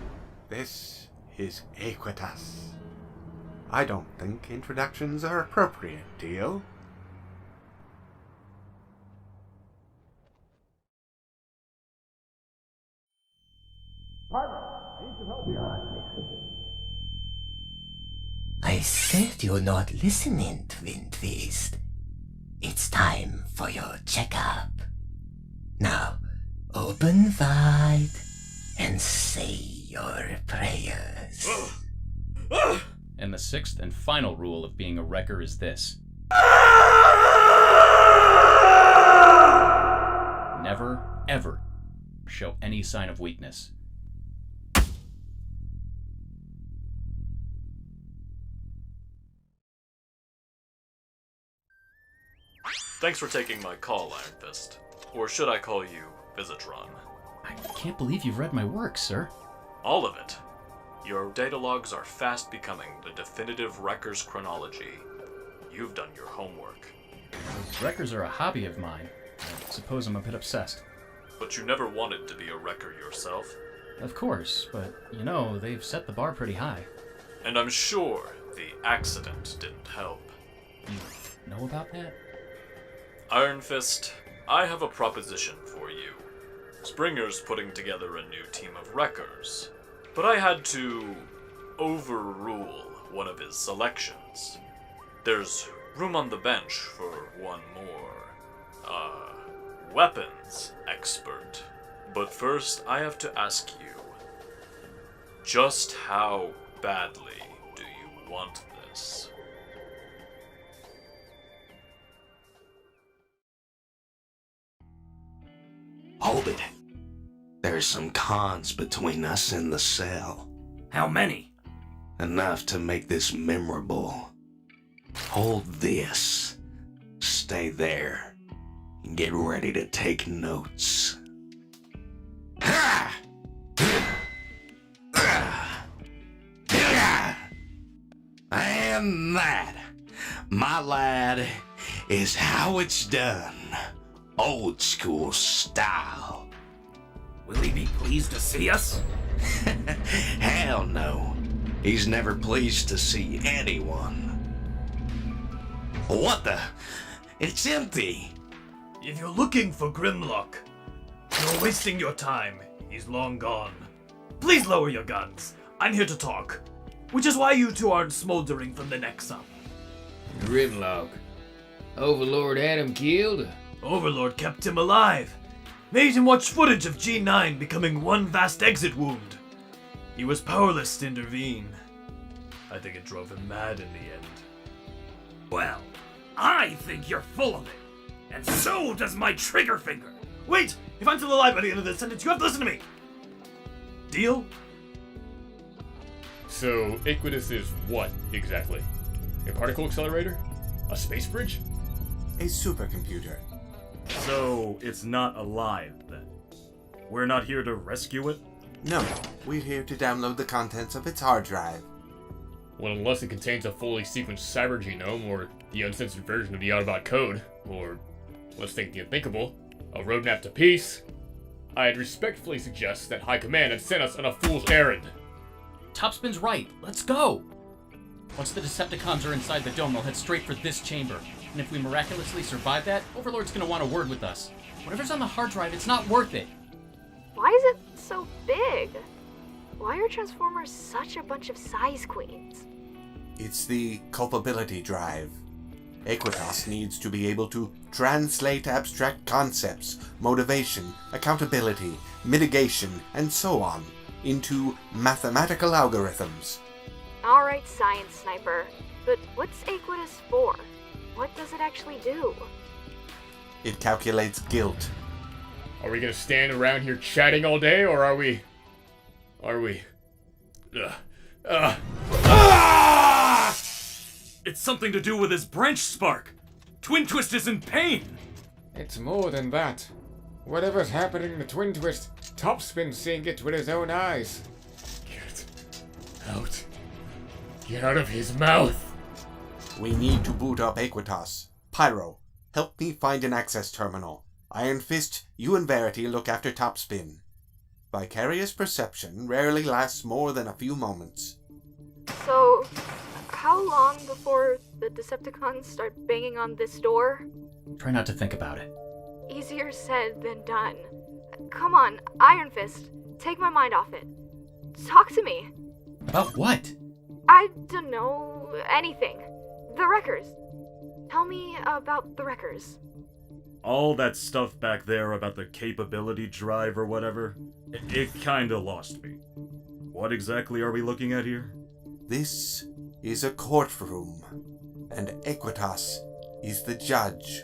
this is Aequitas. I don't think introductions are appropriate, do you? I said you're not listening, Twin Twist. It's time for your checkup. Now, open wide and say your prayers. And the sixth and final rule of being a wrecker is this. Never, ever show any sign of weakness. Thanks for taking my call, Ironfist. Or should I call you Visitron? I can't believe you've read my work, sir. All of it. Your data logs are fast becoming the definitive Wrecker's chronology. You've done your homework. Wreckers are a hobby of mine. I suppose I'm a bit obsessed. But you never wanted to be a wrecker yourself. Of course, but, you know, they've set the bar pretty high. And I'm sure the accident didn't help. You know about that? Ironfist, I have a proposition for you. Springer's putting together a new team of wreckers, but I had to overrule one of his selections. There's room on the bench for one more, weapons expert. But first, I have to ask you, just how badly do you want this? Hold it. There's some cons between us in the cell. How many? Enough to make this memorable. Hold this. Stay there. And get ready to take notes. And that, my lad, is how it's done. Old school style. Will he be pleased to see us? Hell no. He's never pleased to see anyone. What the? It's empty. If you're looking for Grimlock, you're wasting your time. He's long gone. Please lower your guns. I'm here to talk. Which is why you two aren't smoldering from the neck up. Grimlock. Overlord had him killed? Overlord kept him alive. Made him watch footage of G9 becoming one vast exit wound. He was powerless to intervene. I think it drove him mad in the end. Well, I think you're full of it. And so does my trigger finger. Wait! If I'm still alive by the end of this sentence, you have to listen to me! Deal? So, Iquidus is what, exactly? A particle accelerator? A space bridge? A supercomputer. So, it's not alive, then? We're not here to rescue it? No, we're here to download the contents of its hard drive. Well, unless it contains a fully sequenced cyber genome, or the uncensored version of the Autobot code, or, let's think the unthinkable, a roadmap to peace, I'd respectfully suggest that High Command had sent us on a fool's errand. Topspin's right. Let's go! Once the Decepticons are inside the dome, they'll head straight for this chamber. And if we miraculously survive that, Overlord's gonna want a word with us. Whatever's on the hard drive, it's not worth it. Why is it so big? Why are Transformers such a bunch of size queens? It's the culpability drive. Equitas needs to be able to translate abstract concepts, motivation, accountability, mitigation, and so on into mathematical algorithms. Alright, Science Sniper, but what's Aequitas for? What does it actually do? It calculates guilt. Are we gonna stand around here chatting all day, or are we... It's something to do with his branch spark! Twin Twist is in pain! It's more than that. Whatever's happening to Twin Twist, Topspin's seeing it with his own eyes. Get out. Get out of his mouth! We need to boot up Aequitas. Pyro, help me find an access terminal. Ironfist, you and Verity look after Topspin. Vicarious perception rarely lasts more than a few moments. So, how long before the Decepticons start banging on this door? Try not to think about it. Easier said than done. Come on, Ironfist, take my mind off it. Talk to me. About what? I don't know anything. The wreckers. Tell me about the wreckers. All that stuff back there about the capability drive or whatever, it kinda lost me. What exactly are we looking at here? This is a courtroom, and Aequitas is the judge,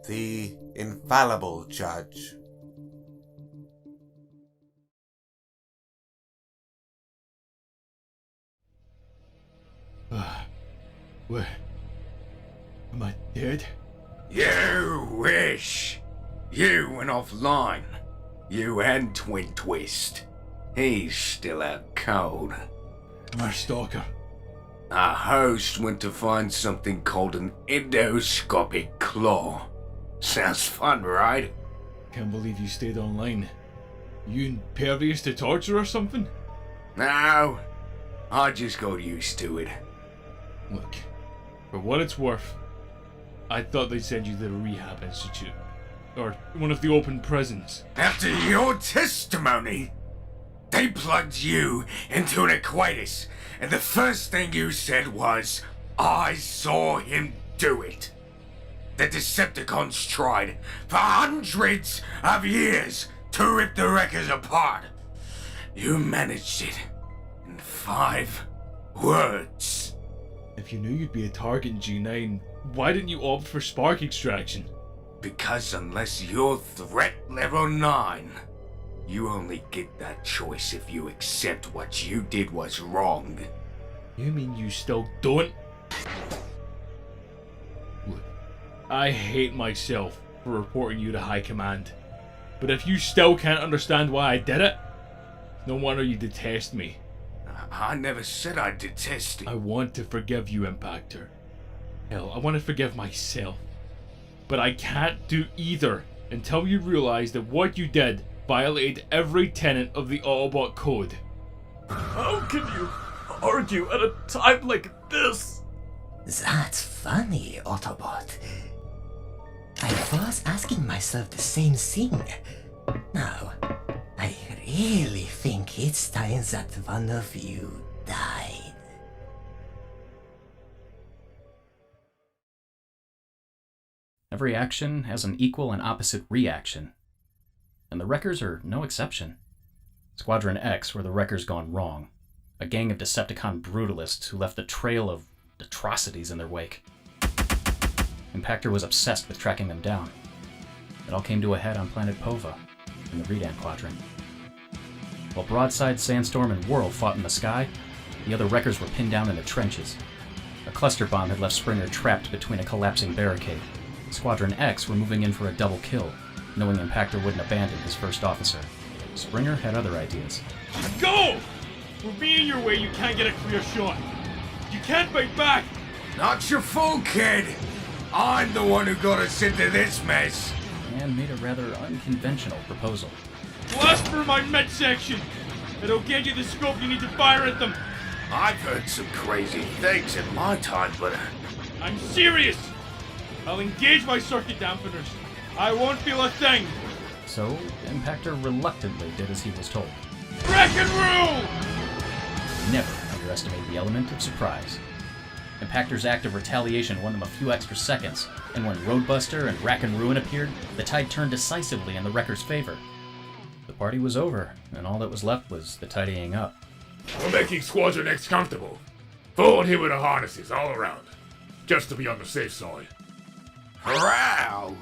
the infallible judge. What? Am I dead? You wish. You went offline. You and Twin Twist. He's still out cold. My Stalker. Our host went to find something called an endoscopic claw. Sounds fun, right? Can't believe you stayed online. You impervious to torture or something? No, I just got used to it. Look, for what it's worth, I thought they'd send you to the rehab institute. Or one of the open prisons. After your testimony, they plugged you into an Equitas, and the first thing you said was, I saw him do it. The Decepticons tried for hundreds of years to rip the Wreckers apart. You managed it in 5 words. If you knew you'd be a target in G9, why didn't you opt for spark extraction? Because unless you're threat level 9, you only get that choice if you accept what you did was wrong. You mean you still don't? Look, I hate myself for reporting you to High Command. But if you still can't understand why I did it, no wonder you detest me. I never said I detested. I want to forgive you, Impactor. Hell, I want to forgive myself. But I can't do either until you realize that what you did violated every tenet of the Autobot code. How can you argue at a time like this? That's funny, Autobot. I was asking myself the same thing. Now, I really think it's time that one of you died. Every action has an equal and opposite reaction. And the Wreckers are no exception. Squadron X were the Wreckers gone wrong. A gang of Decepticon brutalists who left a trail of atrocities in their wake. Impactor was obsessed with tracking them down. It all came to a head on planet Pova, in the Redan Quadrant. While Broadside, Sandstorm, and Whirl fought in the sky, the other Wreckers were pinned down in the trenches. A cluster bomb had left Springer trapped between a collapsing barricade. Squadron X were moving in for a double kill, knowing Impactor wouldn't abandon his first officer. Springer had other ideas. Go! We're being your way, you can't get a clear shot. You can't fight back! Not your fault, kid! I'm the one who got us into this mess! And made a rather unconventional proposal. Blast for my midsection! It'll get you the scope you need to fire at them! I've heard some crazy things in my time, but... I'm serious! I'll engage my circuit dampeners. I won't feel a thing! So, Impactor reluctantly did as he was told. Wreck and rule! Never underestimate the element of surprise. Impactor's act of retaliation won them a few extra seconds, and when Roadbuster and Rack and Ruin appeared, the tide turned decisively in the Wreckers' favor. The party was over, and all that was left was the tidying up. We're making Squadron X comfortable. Forward here with the harnesses all around, just to be on the safe side. Prowl!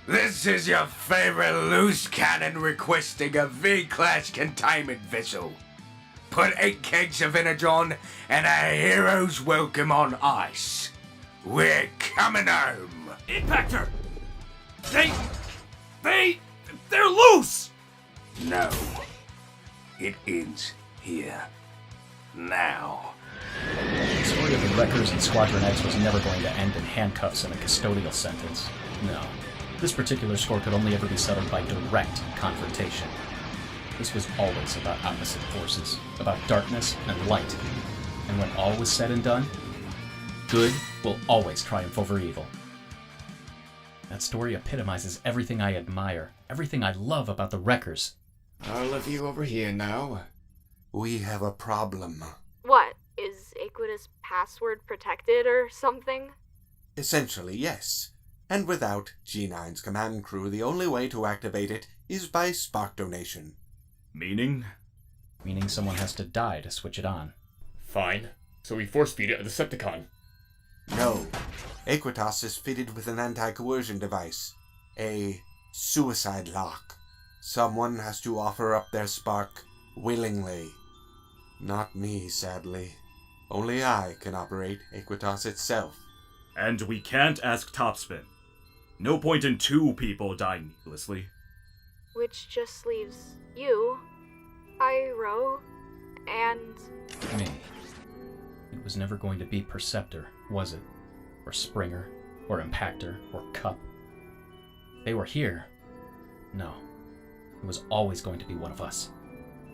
This is your favorite loose cannon requesting a V-class containment vessel. Put 8 kegs of Energon and a hero's welcome on ice. We're coming home. Impactor! They're loose! No. It ends here. Now. The story of the Wreckers and Squadron X was never going to end in handcuffs and a custodial sentence. No. This particular score could only ever be settled by direct confrontation. This was always about opposite forces, about darkness and light. And when all was said and done, good will always triumph over evil. That story epitomizes everything I admire, everything I love about the Wreckers. All of you over here now. We have a problem. What? Is Aquidus password protected or something? Essentially, yes. And without G9's command crew, the only way to activate it is by spark donation. Meaning? Meaning someone has to die to switch it on. Fine. So we force feed it a Decepticon. No. Aequitas is fitted with an anti-coercion device. A suicide lock. Someone has to offer up their spark willingly. Not me, sadly. Only I can operate Aequitas itself. And we can't ask Topspin. No point in 2 people dying needlessly. Which just leaves you, Pyro, and... Me. It was never going to be Perceptor, was it? Or Springer, or Impactor, or Cup. They were here. No. It was always going to be one of us.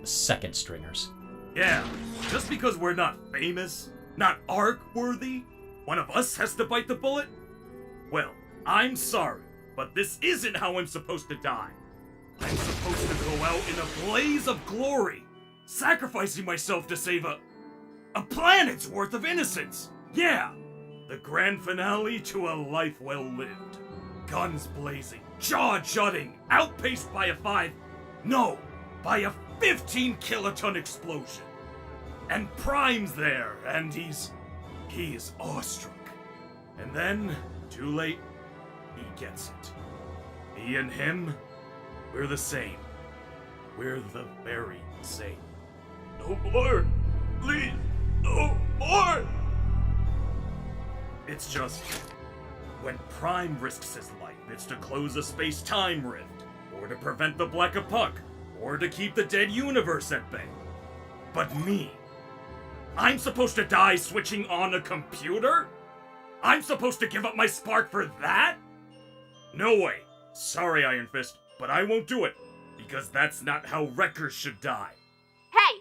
The second stringers. Yeah, just because we're not famous, not Ark-worthy, one of us has to bite the bullet? Well, I'm sorry, but this isn't how I'm supposed to die. I'm supposed to go out in a blaze of glory, sacrificing myself to save a planet's worth of innocence. Yeah, The grand finale to a life well lived. Guns blazing, jaw jutting, outpaced by by a 15 kiloton explosion. And Prime's there, and he's awestruck. And then, too late, he gets it. Me and him, we're the same. We're the very same. No more! Please, no more! It's just, when Prime risks his life, it's to close a space-time rift, or to prevent the Black Puck, or to keep the dead universe at bay. But me, I'm supposed to die switching on a computer? I'm supposed to give up my spark for that? No way. Sorry, Iron Fist, but I won't do it, because that's not how wreckers should die. Hey,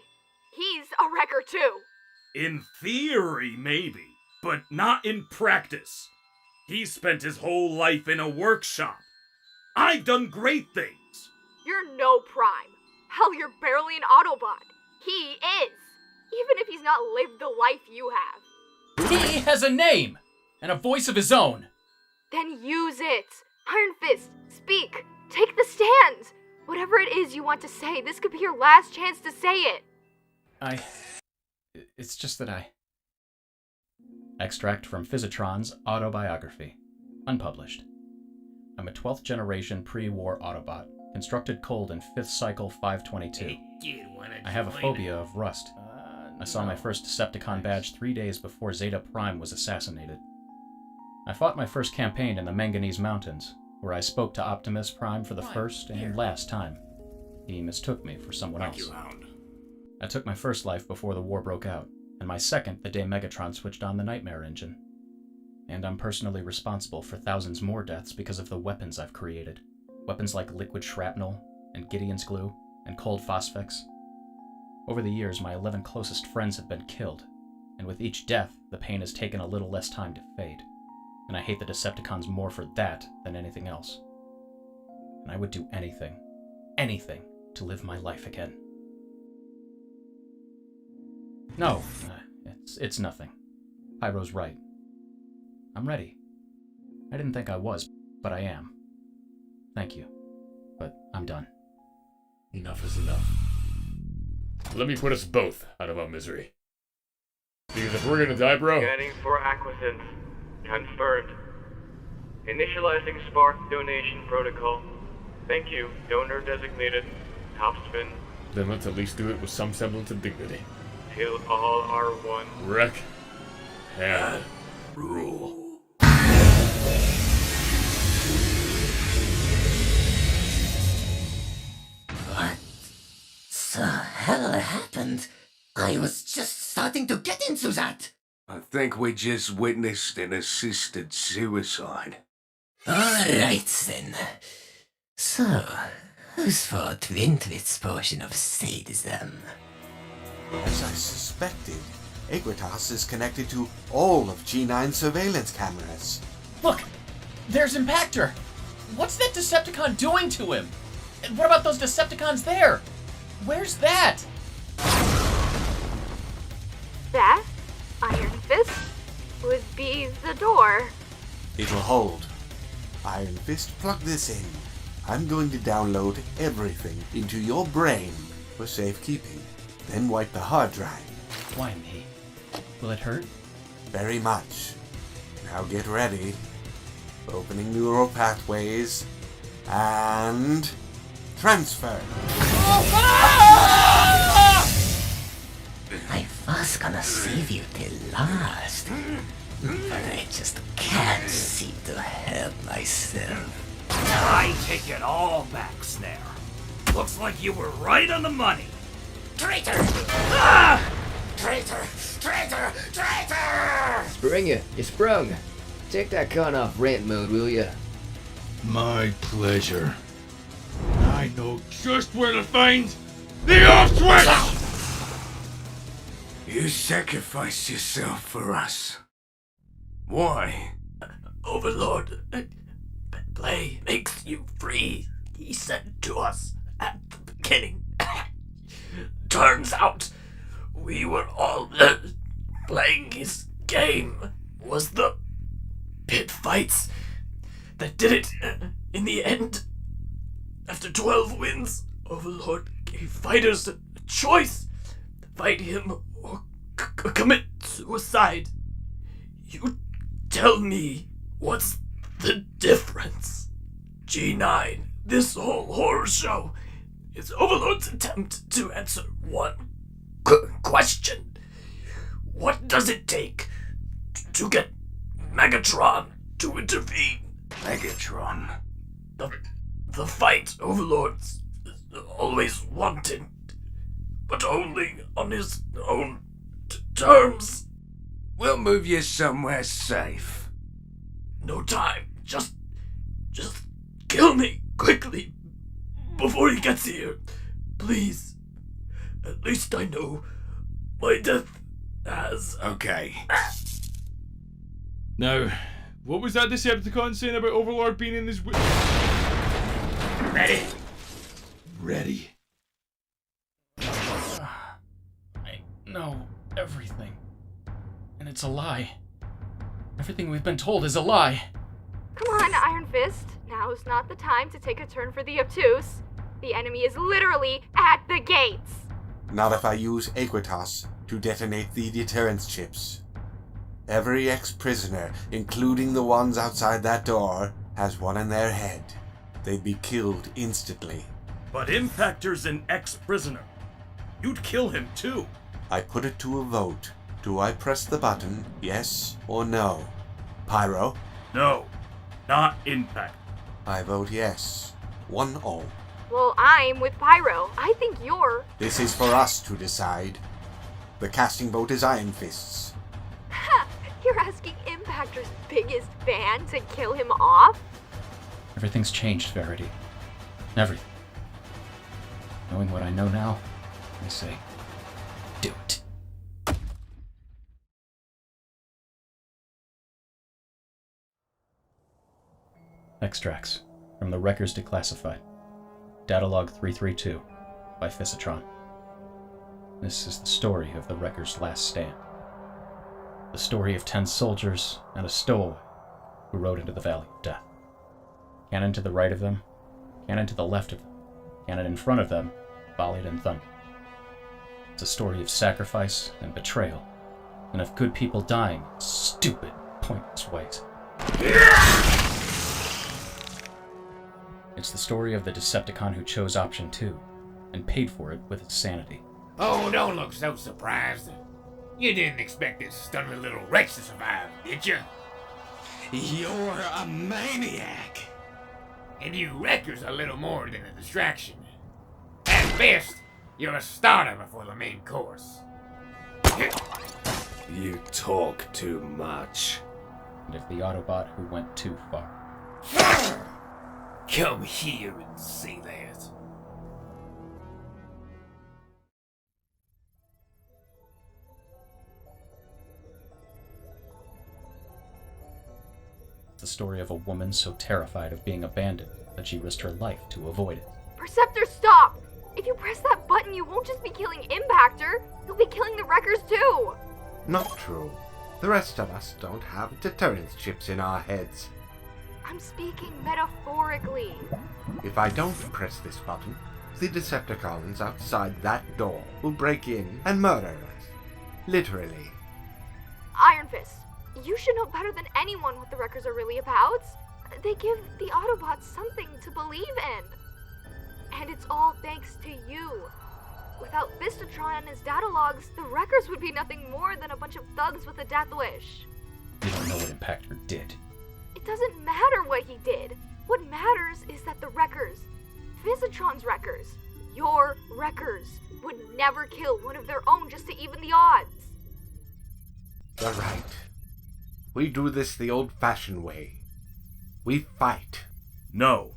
he's a wrecker too. In theory, maybe, but not in practice. He spent his whole life in a workshop. I've done great things. You're no Prime. Hell, you're barely an Autobot. He is. Even if he's not lived the life you have. He has a name and a voice of his own. Then use it. Iron Fist, speak. Take the stand. Whatever it is you want to say, this could be your last chance to say it. It's just that I... Extract from Physitron's autobiography. Unpublished. I'm a 12th generation pre-war Autobot, constructed cold in 5th cycle 522. I have a phobia of rust. I saw my first Decepticon badge 3 days before Zeta Prime was assassinated. I fought my first campaign in the Manganese Mountains, where I spoke to Optimus Prime for the first and last time. He mistook me for someone else. I took my first life before the war broke out, and my second the day Megatron switched on the Nightmare engine. And I'm personally responsible for thousands more deaths because of the weapons I've created. Weapons like liquid shrapnel, and Gideon's glue, and cold phosphex. Over the years, my 11 closest friends have been killed, and with each death, the pain has taken a little less time to fade. And I hate the Decepticons more for that than anything else. And I would do anything, to live my life again. No, it's nothing. Pyro's right. I'm ready. I didn't think I was, but I am. Thank you. But I'm done. Enough is enough. Let me put us both out of our misery. Because if we're gonna die, bro... Scanning for acquisitions. Confirmed. Initializing spark donation protocol. Thank you, donor designated. Topspin. Then let's at least do it with some semblance of dignity. Till all are one. Wreck and rule. What the hell happened? I was just starting to get into that. I think we just witnessed an assisted suicide. Alright then. So, who's for Twintwit's portion of sadism? As I suspected, Aequitas is connected to all of G9's surveillance cameras. Look! There's Impactor! What's that Decepticon doing to him? And what about those Decepticons there? Where's that? That, Iron Fist, would be the door. It'll hold. Iron Fist, plug this in. I'm going to download everything into your brain for safekeeping, then wipe the hard drive. Why me? Will it hurt? Very much. Now get ready. Opening neural pathways. And... transfer. I was gonna save you till last, but I just can't seem to help myself. I take it all back, Snare. Looks like you were right on the money. Traitor! Ah! Traitor! Traitor! Traitor! Spring you sprung. Take that con off rant mode, will ya? My pleasure. I know just where to find the off switch! You sacrificed yourself for us. Why? Overlord, play makes you free, he said to us at the beginning. Turns out we were all playing his game. was the pit fights that did it in the end. After 12 wins, Overlord gave fighters a choice to fight him or commit suicide. You tell me, what's the difference? G9, this whole horror show is Overlord's attempt to answer one question. What does it take to get Megatron to intervene? Megatron? The fight Overlord's always wanted, but only on his own terms. We'll move you somewhere safe. No time. Just kill me quickly before he gets here. Please. At least I know my death has... Okay. Now, what was that Decepticon saying about Overlord being in this... Ready? Ready. I know everything. And it's a lie. Everything we've been told is a lie. Come on, Ironfist. Now's not the time to take a turn for the obtuse. The enemy is literally at the gates. Not if I use Aequitas to detonate the deterrence chips. Every ex-prisoner, including the ones outside that door, has one in their head. They'd be killed instantly. But Impactor's an ex-prisoner. You'd kill him too. I put it to a vote. Do I press the button, yes or no? Pyro? No, not Impact. I vote yes. 1-0. Well, I'm with Pyro. I think you're... This is for us to decide. The casting vote is Ironfist's. Ha! You're asking Impactor's biggest fan to kill him off? Everything's changed, Verity. Everything. Knowing what I know now, I say, do it. Extracts from the Records Declassified. Datalog 332 by Fisitron. This is the story of the Wrecker's last stand. The story of 10 soldiers and a stowaway who rode into the Valley of Death. Cannon to the right of them, cannon to the left of them, cannon in front of them, volleyed and thunder. It's a story of sacrifice and betrayal, and of good people dying in stupid, pointless ways. It's the story of the Decepticon who chose option 2 and paid for it with his sanity. Oh, don't look so surprised. You didn't expect this stunning little wretch to survive, did you? You're a maniac. And you wreckers are little more than a distraction. At best, you're a starter before the main course. You talk too much. And if the Autobot who went too far. Come here and say that. It's the story of a woman so terrified of being abandoned that she risked her life to avoid it. Perceptor, stop! If you press that button, you won't just be killing Impactor, you'll be killing the Wreckers too! Not true. The rest of us don't have deterrence chips in our heads. I'm speaking metaphorically. If I don't press this button, the Decepticons outside that door will break in and murder us. Literally. Ironfist, you should know better than anyone what the Wreckers are really about. They give the Autobots something to believe in. And it's all thanks to you. Without Fisitron and his data logs, the Wreckers would be nothing more than a bunch of thugs with a death wish. You don't know what Impactor did. It doesn't matter what he did. What matters is that the Wreckers, Fisitron's Wreckers, your Wreckers, would never kill one of their own just to even the odds. You're right. We do this the old-fashioned way. We fight. No,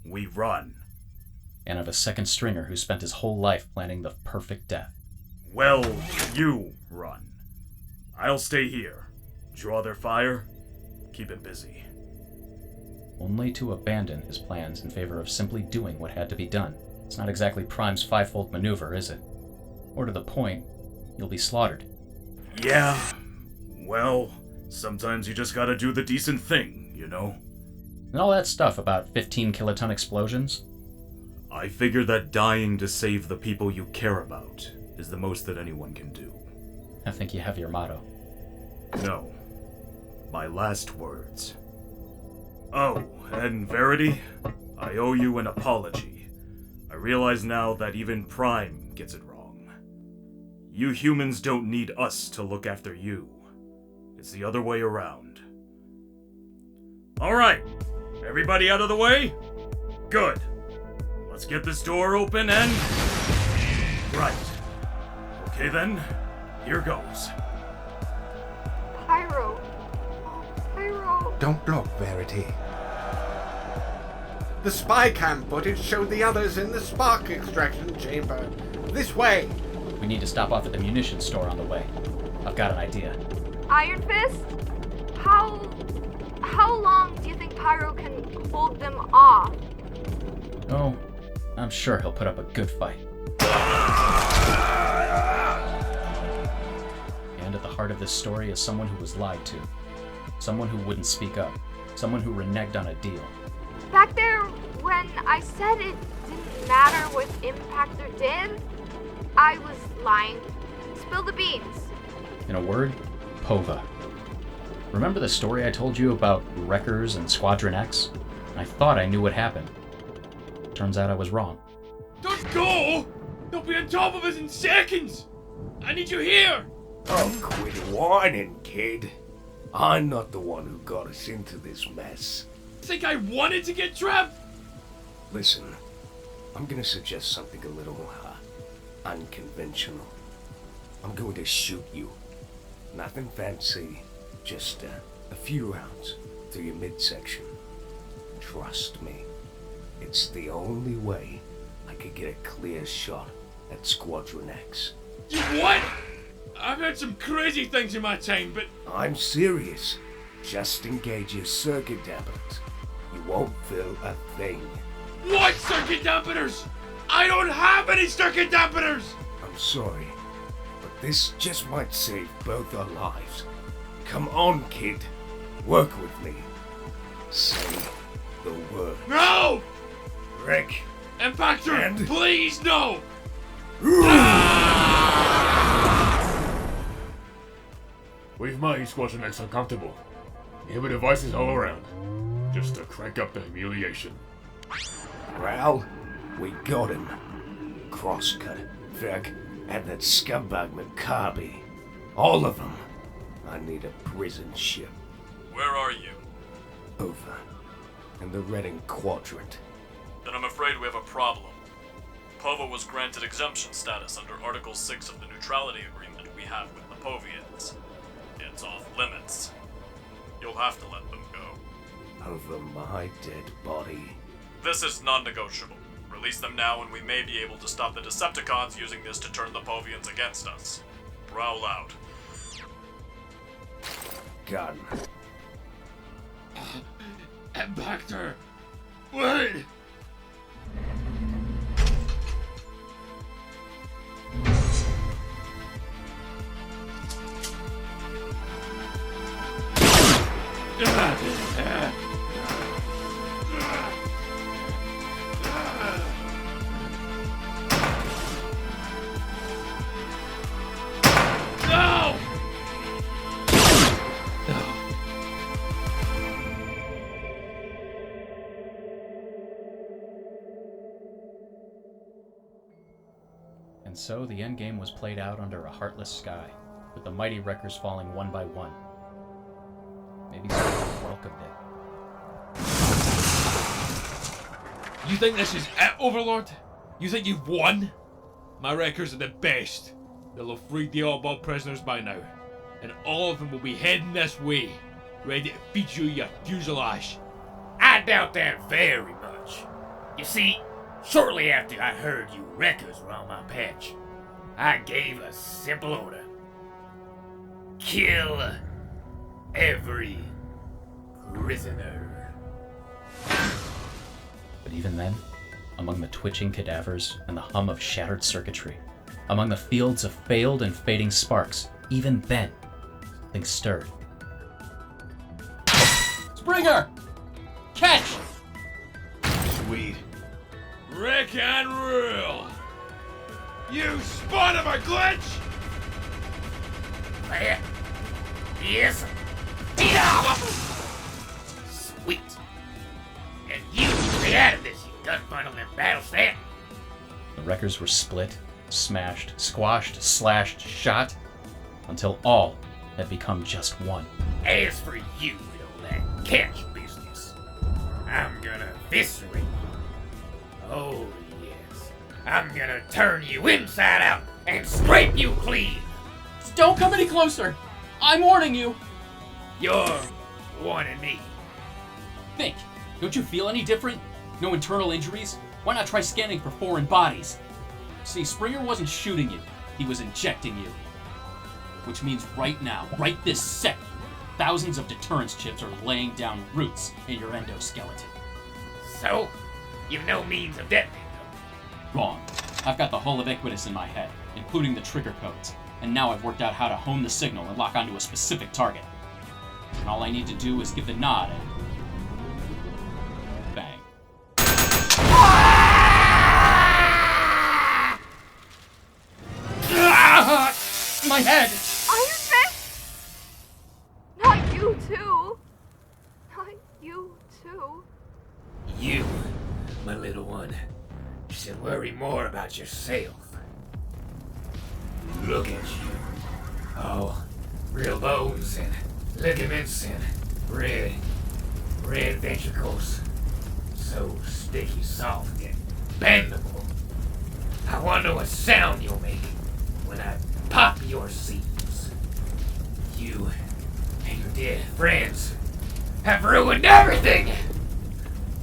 we run. And of a second stringer who spent his whole life planning the perfect death. Well, you run. I'll stay here. Draw their fire. Keep it busy. Only to abandon his plans in favor of simply doing what had to be done. It's not exactly Prime's fivefold maneuver, is it? Or to the point, you'll be slaughtered. Yeah, well, Sometimes you just gotta do the decent thing, you know? And all that stuff about 15 kiloton explosions? I figure that dying to save the people you care about is the most that anyone can do. I think you have your motto. No. My last words. Oh, and Verity, I owe you an apology. I realize now that even Prime gets it wrong. You humans don't need us to look after you. It's the other way around. Alright, everybody out of the way? Good. Let's get this door open and... Right. Okay then, here goes. Pyro. Pyro. Don't look, Verity. The spy cam footage showed the others in the spark extraction chamber. This way! We need to stop off at the munitions store on the way. I've got an idea. Ironfist? How long do you think Pyro can hold them off? Oh, I'm sure he'll put up a good fight. And at the heart of this story is someone who was lied to. Someone who wouldn't speak up. Someone who reneged on a deal. Back there, when I said it didn't matter what Impactor did, I was lying. Spill the beans. In a word, Pova. Remember the story I told you about Wreckers and Squadron X? I thought I knew what happened. Turns out I was wrong. Don't go! They'll be on top of us in seconds! I need you here! Oh, quit whining, kid. I'm not the one who got us into this mess. Think I wanted to get trapped? Listen, I'm gonna suggest something a little unconventional. I'm going to shoot you. Nothing fancy, just a few rounds through your midsection. Trust me, it's the only way I could get a clear shot at Squadron X. You what? I've heard some crazy things in my time, but... I'm serious. Just engage your circuit dampeners. You won't feel a thing. What circuit dampeners? I don't have any circuit dampeners! I'm sorry, but this just might save both our lives. Come on, kid. Work with me. Say the word. No! Rick. Impactor, please no! We've made Squadron X uncomfortable. Here were devices all around, just to crank up the humiliation. Prowl, we got him. Crosscut, Vic, and that scumbag McKee. All of them. I need a prison ship. Where are you? Over. In the Reading Quadrant. Then I'm afraid we have a problem. Pova was granted exemption status under Article 6 of the Neutrality Agreement we have with the Povians. It's off limits. You'll have to let them go. Over my dead body. This is non-negotiable. Release them now and we may be able to stop the Decepticons using this to turn the Povians against us. Prowl out. Gun. Impactor! Wait! No! And so the endgame was played out under a heartless sky, with the mighty wreckers falling one by one. Maybe someone welcomed it. You think this is it, Overlord? You think you've won? My wreckers are the best. They'll have freed the Autobot prisoners by now. And all of them will be heading this way, ready to feed you your fuselage. I doubt that very much. You see, shortly after I heard you wreckers were on my patch, I gave a simple order. Kill every prisoner. But even then, among the twitching cadavers and the hum of shattered circuitry, among the fields of failed and fading sparks, even then, things stirred. Springer! Catch! Sweet. Rick and roll. You spawn of a glitch! There. Yes. Sweet. And you stay out of this, you dust bundle and battle stat. The wreckers were split, smashed, squashed, slashed, shot, until all had become just one. As for you and all that catch business, I'm gonna eviscerate you. Oh, yes. I'm gonna turn you inside out and scrape you clean. Don't come any closer! I'm warning you! You're warning me. Think, don't you feel any different? No internal injuries? Why not try scanning for foreign bodies? See, Springer wasn't shooting you, he was injecting you. Which means right now, right this second, thousands of deterrence chips are laying down roots in your endoskeleton. So, you've no means of detonating them? Wrong. I've got the whole ubiquitous in my head, including the trigger codes, and now I've worked out how to hone the signal and lock onto a specific target. And all I need to do is give the nod and... bang. My head! Ironfist? Not you too. Not you too. You, my little one, should worry more about yourself. Look at you. Oh, real bones and ligaments and red ventricles. So sticky, soft, and bendable. I wonder what sound you'll make when I pop your seams. You and your dead friends have ruined everything.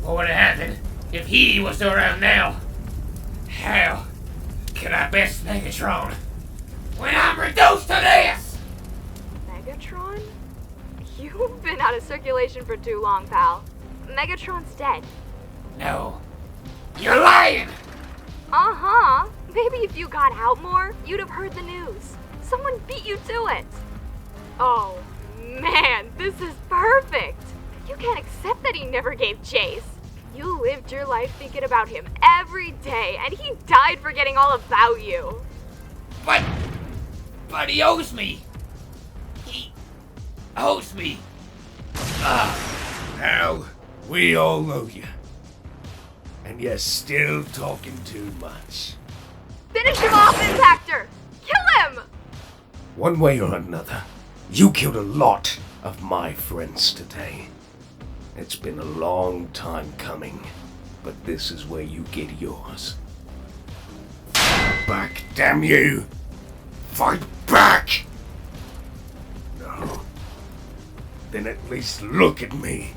What would have happened if he was still around now? How can I best Megatron when I'm reduced to this? Megatron? You've been out of circulation for too long, pal. Megatron's dead. No, you're lying! Uh-huh. Maybe if you got out more, you'd have heard the news. Someone beat you to it. Oh, man, this is perfect. You can't accept that he never gave chase. You lived your life thinking about him every day, and he died forgetting all about you. But he owes me. He owes me. Now, we all owe you. And you're still talking too much. Finish him off, Impactor! Kill him! One way or another, you killed a lot of my friends today. It's been a long time coming, but this is where you get yours. Fight back, damn you! Fight back! No. Then at least look at me.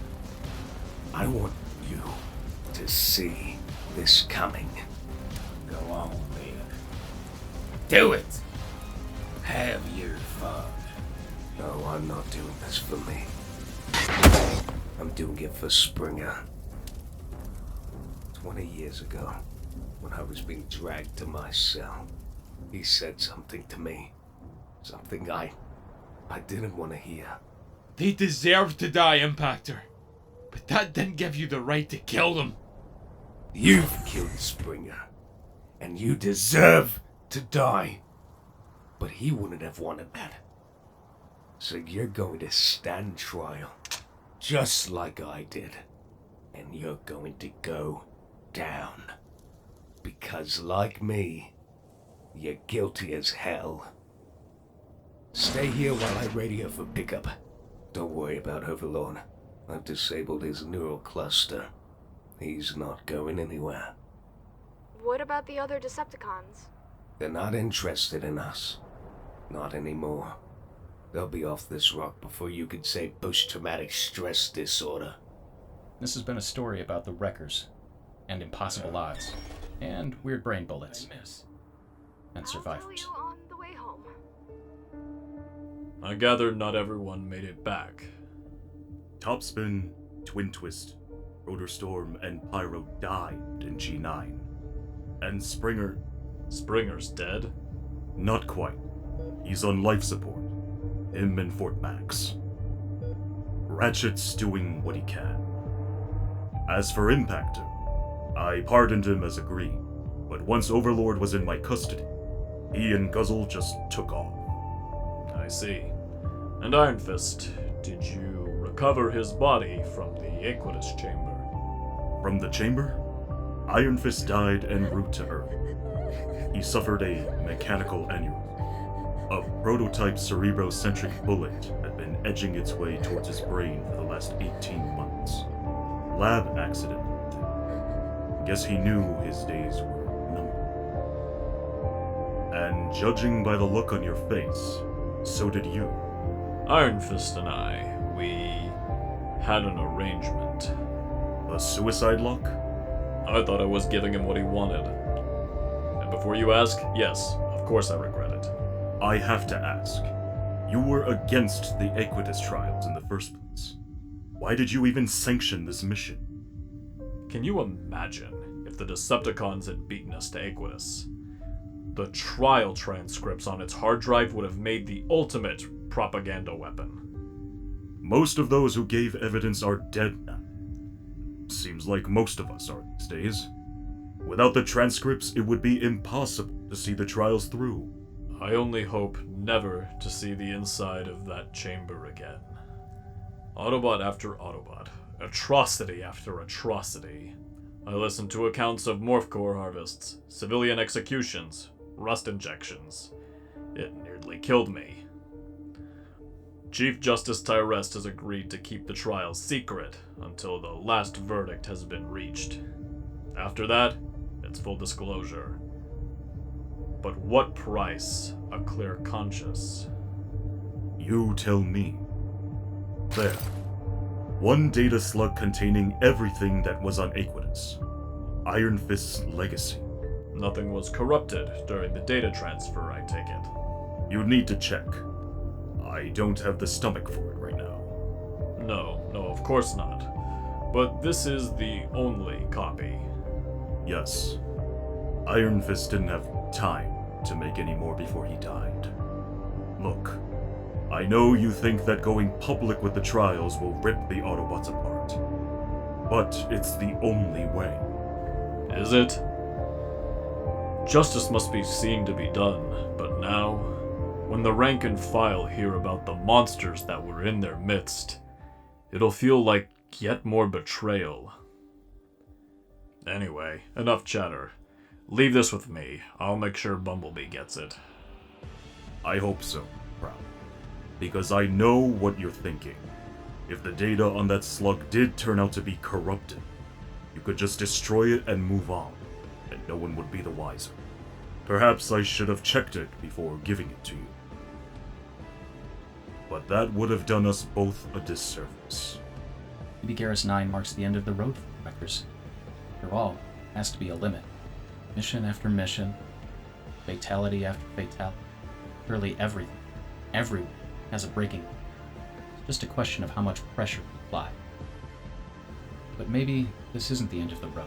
I want you to see this coming. Go on, man. Do it. Have your fun. No, I'm not doing this for me. I'm doing it for Springer. 20 years ago, when I was being dragged to my cell, he said something to me. Something I didn't want to hear. They deserved to die, Impactor. But that didn't give you the right to kill them. You've killed Springer, and you deserve to die. But he wouldn't have wanted that. So you're going to stand trial, just like I did. And you're going to go down. Because like me, you're guilty as hell. Stay here while I radio for pickup. Don't worry about Overlord. I've disabled his neural cluster. He's not going anywhere. What about the other Decepticons? They're not interested in us. Not anymore. They'll be off this rock before you can say post-traumatic stress disorder. This has been a story about the Wreckers, and impossible odds, and weird brain bullets, and survivors. On the way home. I gather not everyone made it back. Topspin, Twin Twist, Rotorstorm, and Pyro died in G9. And Springer... Springer's dead? Not quite. He's on life support. Him and Fort Max. Ratchet's doing what he can. As for Impactor, I pardoned him as agreed, but once Overlord was in my custody, he and Guzzle just took off. I see. And Ironfist, did you recover his body from the Equitus chamber? From the chamber? Ironfist died en route to Earth. He suffered a mechanical aneurysm. A prototype cerebrocentric bullet had been edging its way towards his brain for the last 18 months. Lab accident, I think. Guess he knew his days were numbered. And judging by the look on your face, so did you. Ironfist and I, we had an arrangement. A suicide lock? I thought I was giving him what he wanted. And before you ask, yes, of course I regret it. I have to ask. You were against the Equitus trials in the first place. Why did you even sanction this mission? Can you imagine if the Decepticons had beaten us to Equitus? The trial transcripts on its hard drive would have made the ultimate propaganda weapon. Most of those who gave evidence are dead now. Seems like most of us are these days. Without the transcripts, it would be impossible to see the trials through. I only hope never to see the inside of that chamber again. Autobot after Autobot, atrocity after atrocity. I listened to accounts of morph core harvests, civilian executions, rust injections. It nearly killed me. Chief Justice Tyrest has agreed to keep the trials secret until the last verdict has been reached. After that, it's full disclosure. But what price a clear conscience? You tell me. There. One data slug containing everything that was on Equitus. Ironfist's legacy. Nothing was corrupted during the data transfer, I take it. You need to check. I don't have the stomach for it right now. No, of course not. But this is the only copy. Yes. Ironfist didn't have time to make any more before he died. Look, I know you think that going public with the trials will rip the Autobots apart. But it's the only way. Is it? Justice must be seen to be done, but now, when the rank and file hear about the monsters that were in their midst, it'll feel like yet more betrayal. Anyway, enough chatter. Leave this with me. I'll make sure Bumblebee gets it. I hope so, Prowl. Because I know what you're thinking. If the data on that slug did turn out to be corrupted, you could just destroy it and move on, and no one would be the wiser. Perhaps I should have checked it before giving it to you. But that would have done us both a disservice. Maybe Garrus 9 marks the end of the road for the Wreckers. After all, there has to be a limit. Mission after mission, fatality after fatality. Surely everyone has a breaking point. It's just a question of how much pressure to apply. But maybe this isn't the end of the road.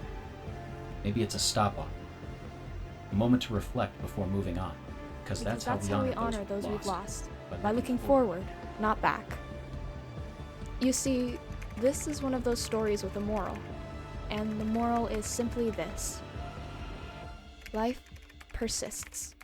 Maybe it's a stop-off. A moment to reflect before moving on. Because that's how we honor those we've lost. By looking forward, not back. You see, this is one of those stories with a moral. And the moral is simply this. Life persists.